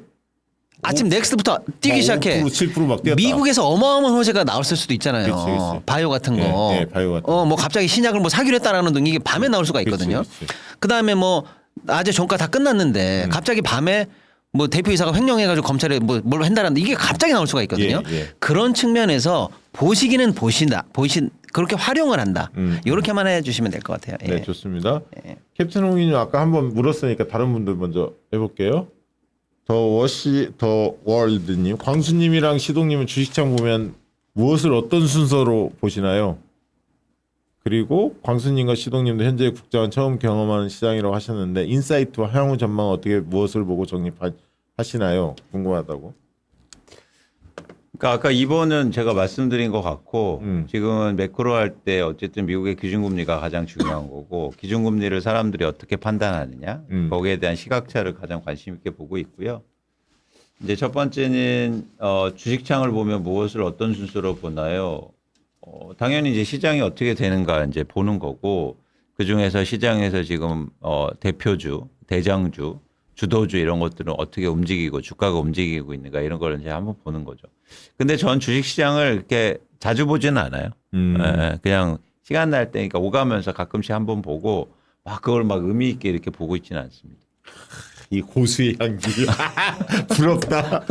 아침 넥스트부터 뛰기 시작해. 5%, 7%막 뛰었다. 미국에서 어마어마한 호재가 나왔을 수도 있잖아요. 그치. 바이오 같은 거. 예, 바이오 같은 거. 뭐 갑자기 신약을 뭐 사기로 했다라는 등 이게 밤에 나올 수가 있거든요. 그치. 그다음에 뭐 낮에 종가 다 끝났는데 갑자기 밤에 뭐 대표이사가 횡령해가지고 검찰에 뭘 한다는데 이게 갑자기 나올 수가 있거든요. 예. 그런 측면에서 보시기는 그렇게 활용을 한다. 이렇게만 해주시면 될 것 같아요. 예. 네, 좋습니다. 캡틴 홍인님 아까 한번 물었으니까 다른 분들 먼저 해볼게요. 더 월드님, 광수님이랑 시동님은 주식창 보면 무엇을 어떤 순서로 보시나요? 그리고 광수님과 시동님도 현재 국장은 처음 경험하는 시장이라고 하셨는데 인사이트와 향후 전망 어떻게 무엇을 보고 정립하시나요? 궁금하다고. 그러니까 아까 2번은 제가 말씀드린 것 같고 지금은 매크로 할 때 어쨌든 미국의 기준금리가 가장 중요한 거고 기준금리를 사람들이 어떻게 판단하느냐 거기에 대한 시각차를 가장 관심 있게 보고 있고요. 이제 첫 번째는 주식창을 보면 무엇을 어떤 순서로 보나요? 당연히 이제 시장이 어떻게 되는가 이제 보는 거고 그 중에서 시장에서 지금 대표주, 대장주, 주도주 이런 것들은 어떻게 움직이고 주가가 움직이고 있는가 이런 걸 이제 한번 보는 거죠. 근데 전 주식 시장을 이렇게 자주 보지는 않아요. 그냥 시간 날 때 그러니까 오가면서 가끔씩 한번 보고 막 그걸 막 의미 있게 이렇게 보고 있지는 않습니다. 이 고수의 향기 부럽다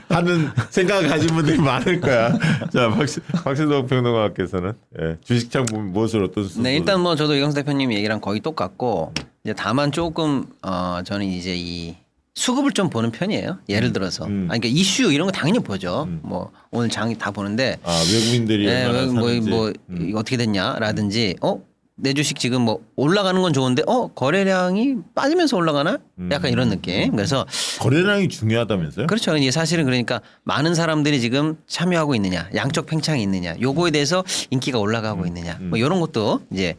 하는 생각을 가진 분들이 많을 거야. 자, 박세동 평론가께서는 주식창 보면 무엇을 어떤 순서로? 네, 일단 뭐 저도 이광수 대표님 얘기랑 거의 똑같고 이제 다만 조금 저는 이제 이 수급을 좀 보는 편이에요. 예를 들어서 아니, 그러니까 이슈 이런 거 당연히 보죠. 뭐 오늘 장이 다 보는데 외국인들이 얼마나 사는지. 이거 어떻게 됐냐라든지 내 주식 지금 뭐 올라가는 건 좋은데 거래량이 빠지면서 올라가나? 약간 이런 느낌. 그래서 거래량이 중요하다면서요? 그렇죠. 이제 사실은 그러니까 많은 사람들이 지금 참여하고 있느냐, 양적 팽창이 있느냐, 요거에 대해서 인기가 올라가고 있느냐, 뭐 이런 것도 이제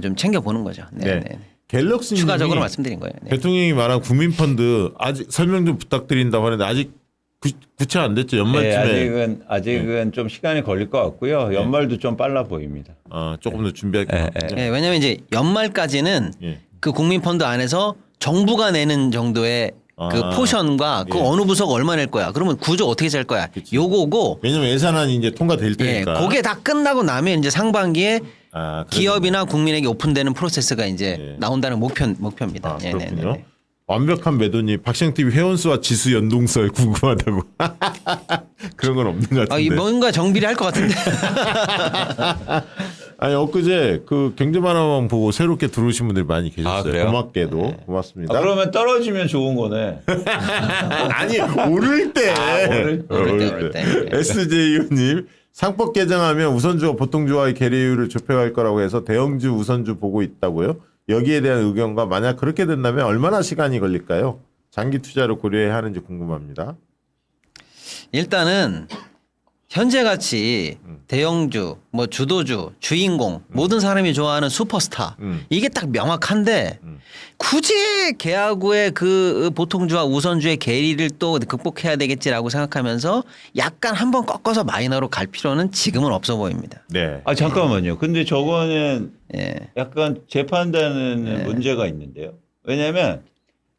좀 챙겨 보는 거죠. 네. 갤럭시님이 추가적으로 말씀드린 거예요. 네. 대통령이 말한 국민펀드 아직 설명 좀 부탁드린다고 하는데 아직 구체 안 됐죠. 연말쯤에. 네, 아직은 좀 시간이 걸릴 것 같고요. 연말도 좀 빨라 보입니다. 조금 더 준비할 게 많군요. 네, 왜냐하면 이제 연말까지는 그 국민펀드 안에서 정부가 내는 정도의 그 포션과 그 어느 부서가 얼마 낼 거야. 그러면 구조 어떻게 짤 거야. 요거고. 왜냐면 예산안이 이제 통과될 테니까. 그게 다 끝나고 나면 이제 상반기에 기업이나 국민에게 오픈되는 프로세스가 이제 나온다는 목표입니다. 그렇군요. 완벽한 매도님 박시영TV 회원수와 지수 연동설 궁금하다고. 그런 건 없는 것 같은데. 뭔가 정비를 할 것 같은데. 아니 엊그제 그 경제만화만 보고 새롭게 들어오신 분들이 많이 계셨어요. 그래요? 고맙게도 고맙습니다. 그러면 떨어지면 좋은 거네. 아니 오를 때. 오를 때. SJU님 상법 개정하면 우선주와 보통주와의 계류를 좁혀갈 거라고 해서 대형주 우선주 보고 있다고요. 여기에 대한 의견과 만약 그렇게 된다면 얼마나 시간이 걸릴까요? 장기 투자를 고려해야 하는지 궁금합니다. 일단은 현재 같이 대형주, 뭐 주도주, 주인공 모든 사람이 좋아하는 슈퍼스타 이게 딱 명확한데 굳이 계하구의 그 보통주와 우선주의 괴리를 또 극복해야 되겠지라고 생각하면서 약간 한번 꺾어서 마이너로 갈 필요는 지금은 없어 보입니다. 네. 잠깐만요. 근데 저거는 약간 재판단은 문제가 있는데요. 왜냐하면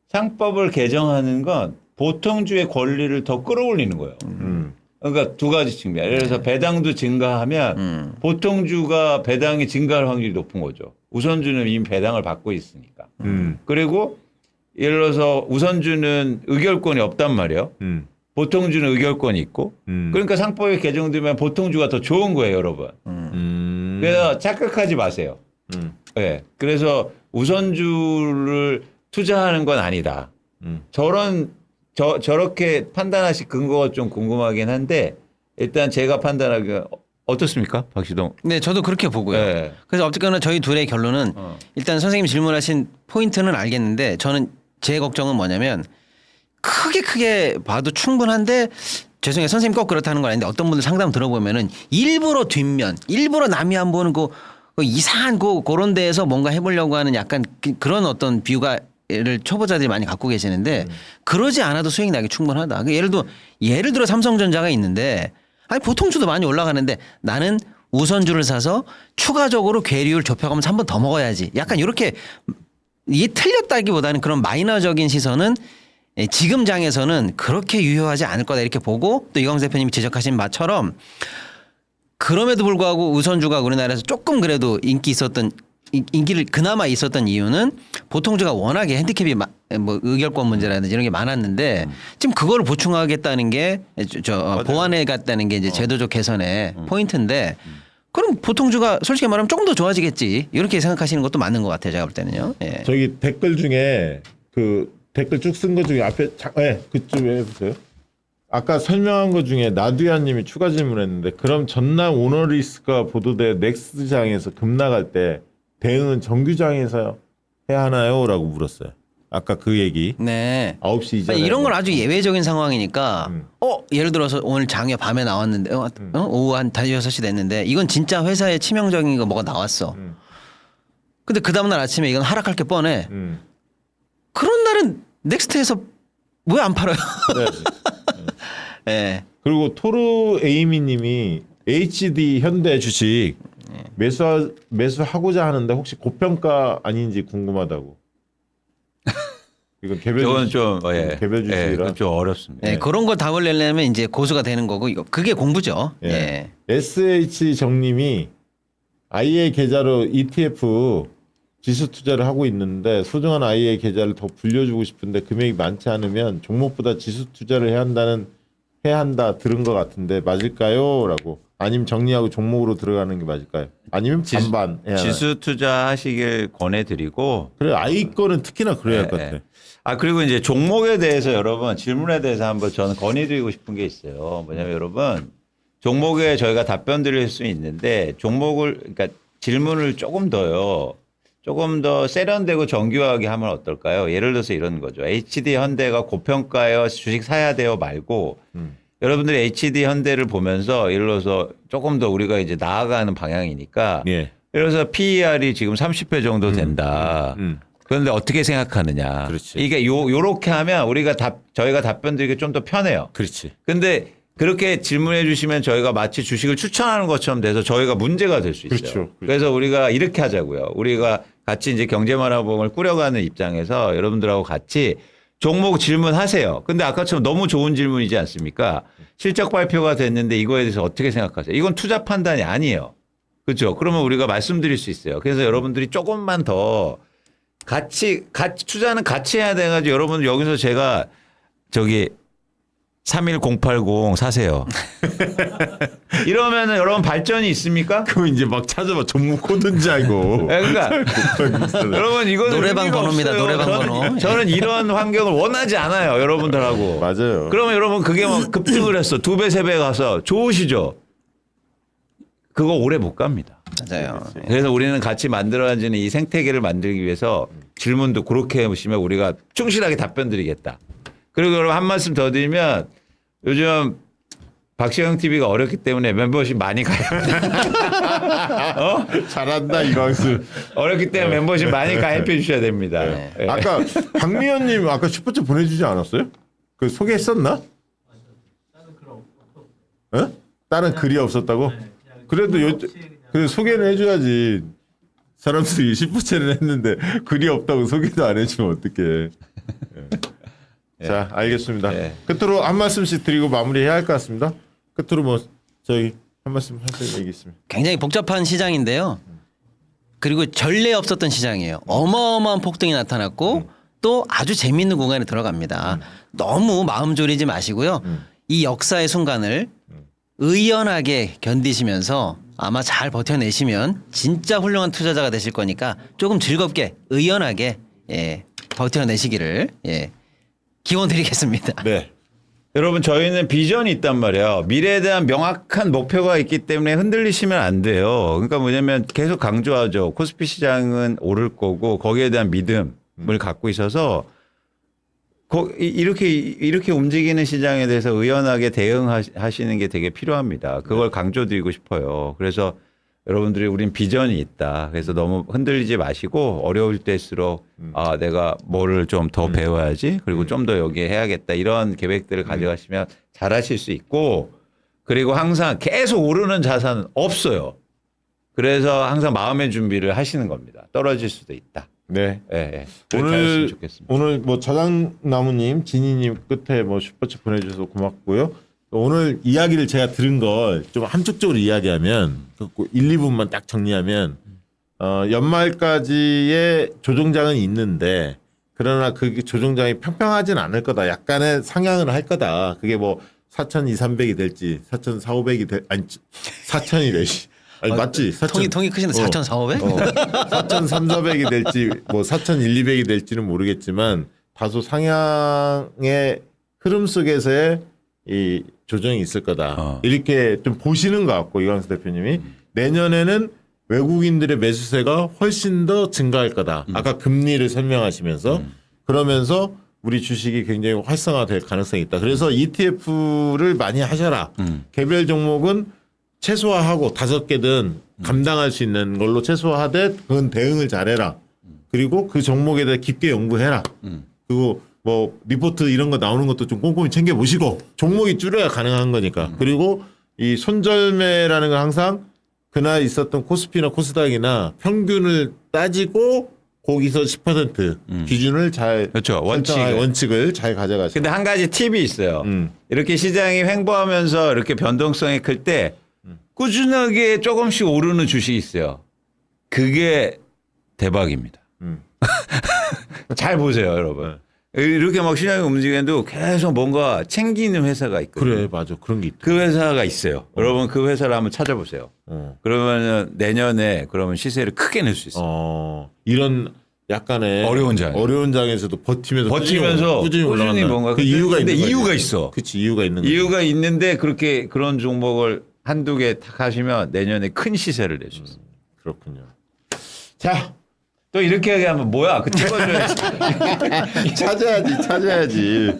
상법을 개정하는 건 보통주의 권리를 더 끌어올리는 거예요. 그러니까 두 가지 측면. 예를 들어서 배당도 증가하면 보통주가 배당이 증가할 확률이 높은 거죠. 우선주는 이미 배당을 받고 있으니까. 그리고 예를 들어서 우선주는 의결권이 없단 말이에요. 보통주는 의결권이 있고. 그러니까 상법이 개정되면 보통주가 더 좋은 거예요, 여러분. 그래서 착각하지 마세요. 네. 그래서 우선주를 투자하는 건 아니다. 저렇게 판단하실 근거가 좀 궁금하긴 한데 일단 제가 판단하기가 어떻습니까? 박시동. 네, 저도 그렇게 보고요. 네. 그래서 어쨌거나 저희 둘의 결론은 일단 선생님이 질문하신 포인트는 알겠는데 저는 제 걱정은 뭐냐면 크게 봐도 충분한데 죄송해요. 선생님 꼭 그렇다는 건 아닌데 어떤 분들 상담 들어보면은 일부러 뒷면, 일부러 남이 안 보는 그 이상한 그런 데에서 뭔가 해보려고 하는 약간 그런 어떤 뷰가 를 초보자들이 많이 갖고 계시는데 그러지 않아도 수익이 나기 충분하다. 예를 들어 삼성전자가 있는데 아니 보통주도 많이 올라가는데 나는 우선주를 사서 추가적으로 괴리율 좁혀가면서 한 번 더 먹어야지. 약간 이렇게 이게 틀렸다기보다는 그런 마이너적인 시선은 지금 장에서는 그렇게 유효하지 않을 거다 이렇게 보고 또 이광수 대표님이 지적하신 바처럼 그럼에도 불구하고 우선주가 우리나라에서 조금 그래도 인기 있었던 인기를 그나마 있었던 이유는 보통주가 워낙에 핸디캡이 뭐 의결권 문제라든지 이런 게 많았는데 지금 그거를 보충하겠다는 게 보완해 갔다는 게 이제 제도적 개선의 포인트인데 그럼 보통주가 솔직히 말하면 조금 더 좋아지겠지 이렇게 생각하시는 것도 맞는 것 같아요. 제가 볼 때는요. 예. 저기 댓글 중에 그 댓글 쭉 쓴 거 중에 앞에 그쪽에 해보세요. 아까 설명한 거 중에 나두야님이 추가 질문했는데 그럼 전남 오너리스가 보도된 넥스장에서 급락할 때 대응은 정규장에서 해야 하나요?라고 물었어요. 아까 그 얘기. 네. 9시 이전에. 이런 건 아주 예외적인 상황이니까 예를 들어서 오늘 장여 밤에 나왔는데 오후 한 5-6시 됐는데 이건 진짜 회사에 치명적인 거 뭐가 나왔어. 근데 그 다음날 아침에 이건 하락할 게 뻔해. 그런 날은 넥스트에서 왜 안 팔아요? 네. 그리고 토르 에이미님이 HD 현대 주식 매수하고자 하는데 혹시 고평가 아닌지 궁금하다고. 이건 개별 저건 주식, 좀 개별 주식이라. 그건 좀 어렵습니다. 네, 그런 걸 답을 내려면 이제 고수가 되는 거고 이거 그게 공부죠. 예. SH 정님이 IA 계좌로 ETF 지수 투자를 하고 있는데 소중한 IA 계좌를 더 불려주고 싶은데 금액이 많지 않으면 종목보다 지수 투자를 해야 한다 들은 것 같은데 맞을까요?라고. 아니면 정리하고 종목으로 들어가는 게 맞을까요? 아니면 반반 해야 하나요? 지수 투자하시길 권해드리고. 그래 아이 거는 특히나 그래야 할 것 같아. 그리고 이제 종목에 대해서 여러분 질문에 대해서 한번 저는 건의드리고 싶은 게 있어요. 뭐냐면 여러분 종목에 저희가 답변 드릴 수 있는데 그러니까 질문을 조금 더 세련되고 정교하게 하면 어떨까요? 예를 들어서 이런 거죠. HD 현대가 고평가여 주식 사야 돼요 말고 여러분들이 HD 현대를 보면서 예를 들어서 조금 더 우리가 이제 나아가는 방향이니까 예. 예를 들어서 PER이 지금 30배 정도 된다. 그런데 어떻게 생각하느냐. 그렇지. 이게 요렇게 하면 저희가 답변 드리기 좀 더 편해요. 그렇지. 근데 그렇게 질문해 주시면 저희가 마치 주식을 추천하는 것처럼 돼서 저희가 문제가 될 수 있어요. 그렇죠. 그래서 우리가 이렇게 하자고요. 우리가 같이 이제 경제만화봉을 꾸려가는 입장에서 여러분들하고 같이 종목 질문하세요. 근데 아까처럼 너무 좋은 질문이지 않습니까? 실적 발표가 됐는데 이거에 대해서 어떻게 생각하세요? 이건 투자 판단이 아니에요. 그렇죠? 그러면 우리가 말씀드릴 수 있어요. 그래서 여러분들이 조금만 더 같이 투자는 같이 해야 돼가지고 여러분 여기서 제가 31080 사세요. 이러면은 여러분 발전이 있습니까? 그럼 이제 막 찾아봐 종목 코드인지 알고. 그러니까 여러분 이건 노래방 번호입니다. 노래방 번호. 저는 이런 환경을 원하지 않아요. 여러분들하고. 맞아요. 그러면 여러분 그게 막 급등을 했어. 2배, 3배 가서 좋으시죠? 그거 오래 못 갑니다. 맞아요. 그래서 우리는 같이 만들어지는 이 생태계를 만들기 위해서 질문도 그렇게 보시면 우리가 충실하게 답변 드리겠다. 그리고 여러분 한 말씀 더 드리면 요즘 박시영 TV가 어렵기 때문에 멤버십 많이 가입해. 잘한다 이광수. 어렵기 때문에 멤버십 많이 가입해 주셔야 됩니다. 예. 아까 박미연님 아까 슈퍼챗 보내주지 않았어요? 그 소개했었나? 어? 다른 글이 없었다고? 그래도 그래도 소개는 해줘야지. 사람들이 슈퍼챗을 했는데 글이 없다고 소개도 안 해주면 어떡해. 자, 알겠습니다. 끝으로 한 말씀씩 드리고 마무리해야 할 것 같습니다. 끝으로 뭐 저희 한 말씀 하실 얘기 있습니다. 굉장히 복잡한 시장인데요. 그리고 전례 없었던 시장이에요. 어마어마한 폭등이 나타났고 또 아주 재미있는 구간에 들어갑니다. 너무 마음 졸이지 마시고요. 이 역사의 순간을 의연하게 견디시면서 아마 잘 버텨내시면 진짜 훌륭한 투자자가 되실 거니까 조금 즐겁게 의연하게 버텨내시기를 기원드리겠습니다. 네. 여러분 저희는 비전이 있단 말이에요. 미래에 대한 명확한 목표가 있기 때문에 흔들리시면 안 돼요. 그러니까 뭐냐면 계속 강조하죠. 코스피 시장은 오를 거고 거기에 대한 믿음을 갖고 있어서 이렇게 움직이는 시장에 대해서 의연하게 대응하시는 게 되게 필요합니다. 그걸 강조드리고 싶어요. 그래서 여러분들이 우린 비전이 있다. 그래서 너무 흔들리지 마시고 어려울 때일수록 내가 뭐를 좀 더 배워야지. 그리고 좀 더 여기에 해야겠다. 이런 계획들을 가져가시면 잘하실 수 있고 그리고 항상 계속 오르는 자산은 없어요. 그래서 항상 마음의 준비를 하시는 겁니다. 떨어질 수도 있다. 네. 그렇게 하셨으면 좋겠습니다. 오늘 뭐 자장나무님, 진희님 끝에 뭐 슈퍼챗 보내주셔서 고맙고요. 오늘 이야기를 제가 들은 걸 좀 함축적으로 이야기하면 1, 2분만 딱 정리하면 연말까지의 조정장은 있는데 그러나 그 조정장이 평평하진 않을 거다. 약간의 상향을 할 거다. 그게 뭐 4,200, 300이 될지 4,400이 아니 4,000이 될지 아니 맞지? 통이 크신데 4,400? 4,300이 될지 뭐 4,100이 될지는 모르겠지만 다소 상향의 흐름 속에서의 이 조정이 있을 거다. 이렇게 좀 보시는 것 같고 이광수 대표님이 내년에는 외국인들의 매수세가 훨씬 더 증가할 거다. 아까 금리를 설명하시면서 그러면서 우리 주식이 굉장히 활성화될 가능성이 있다. 그래서 ETF를 많이 하셔라. 개별 종목은 최소화하고 5개든 감당할 수 있는 걸로 최소화하되 그건 대응을 잘해라. 그리고 그 종목에 대해 깊게 연구해라. 그리고 뭐 리포트 이런 거 나오는 것도 좀 꼼꼼히 챙겨 보시고 종목이 줄여야 가능한 거니까. 그리고 이 손절매라는 건 항상 그날 있었던 코스피나 코스닥이나 평균을 따지고 거기서 10% 기준을 잘 그렇죠. 원칙을 잘 가져가시고. 근데 한 가지 팁이 있어요. 이렇게 시장이 횡보하면서 이렇게 변동성이 클 때 꾸준하게 조금씩 오르는 주식이 있어요. 그게 대박입니다. 잘 보세요, 여러분. 이렇게 막 시장이 움직이는데도 계속 뭔가 챙기는 회사가 있거든요. 그래, 맞아. 그런 게 있다. 그 회사가 있어요. 여러분 그 회사를 한번 찾아보세요. 그러면 내년에 그러면 시세를 크게 낼 수 있어요. 이런 약간의 어려운 장에서도 버티면서 꾸준히 올라간다. 뭔가 그 이유가 근데 있는 이유가 거지. 있어. 그렇지, 이유가 있는 거지. 이유가 있는데 그렇게 그런 종목을 한두 개 탁 하시면 내년에 큰 시세를 낼 수 있어요. 그렇군요. 자, 또 이렇게 얘기하면 뭐야? 그 찍어줘야지. 찾아야지.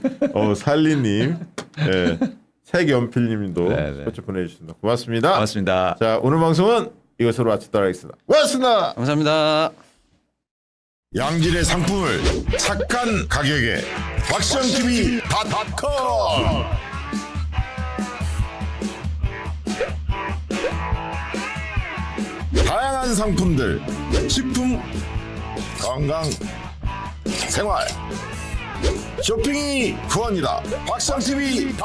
살리님, 네. 색연필님도 네. 스포츠 보내주셨습니다. 고맙습니다. 고맙습니다. 자, 오늘 방송은 이것으로 마치도록 하겠습니다. 고맙습니다. 감사합니다. 양질의 상품을 착한 가격에 왁션TV.com 다양한 상품들 식품 건강 생활 쇼핑이 후원이다 왁션TV.com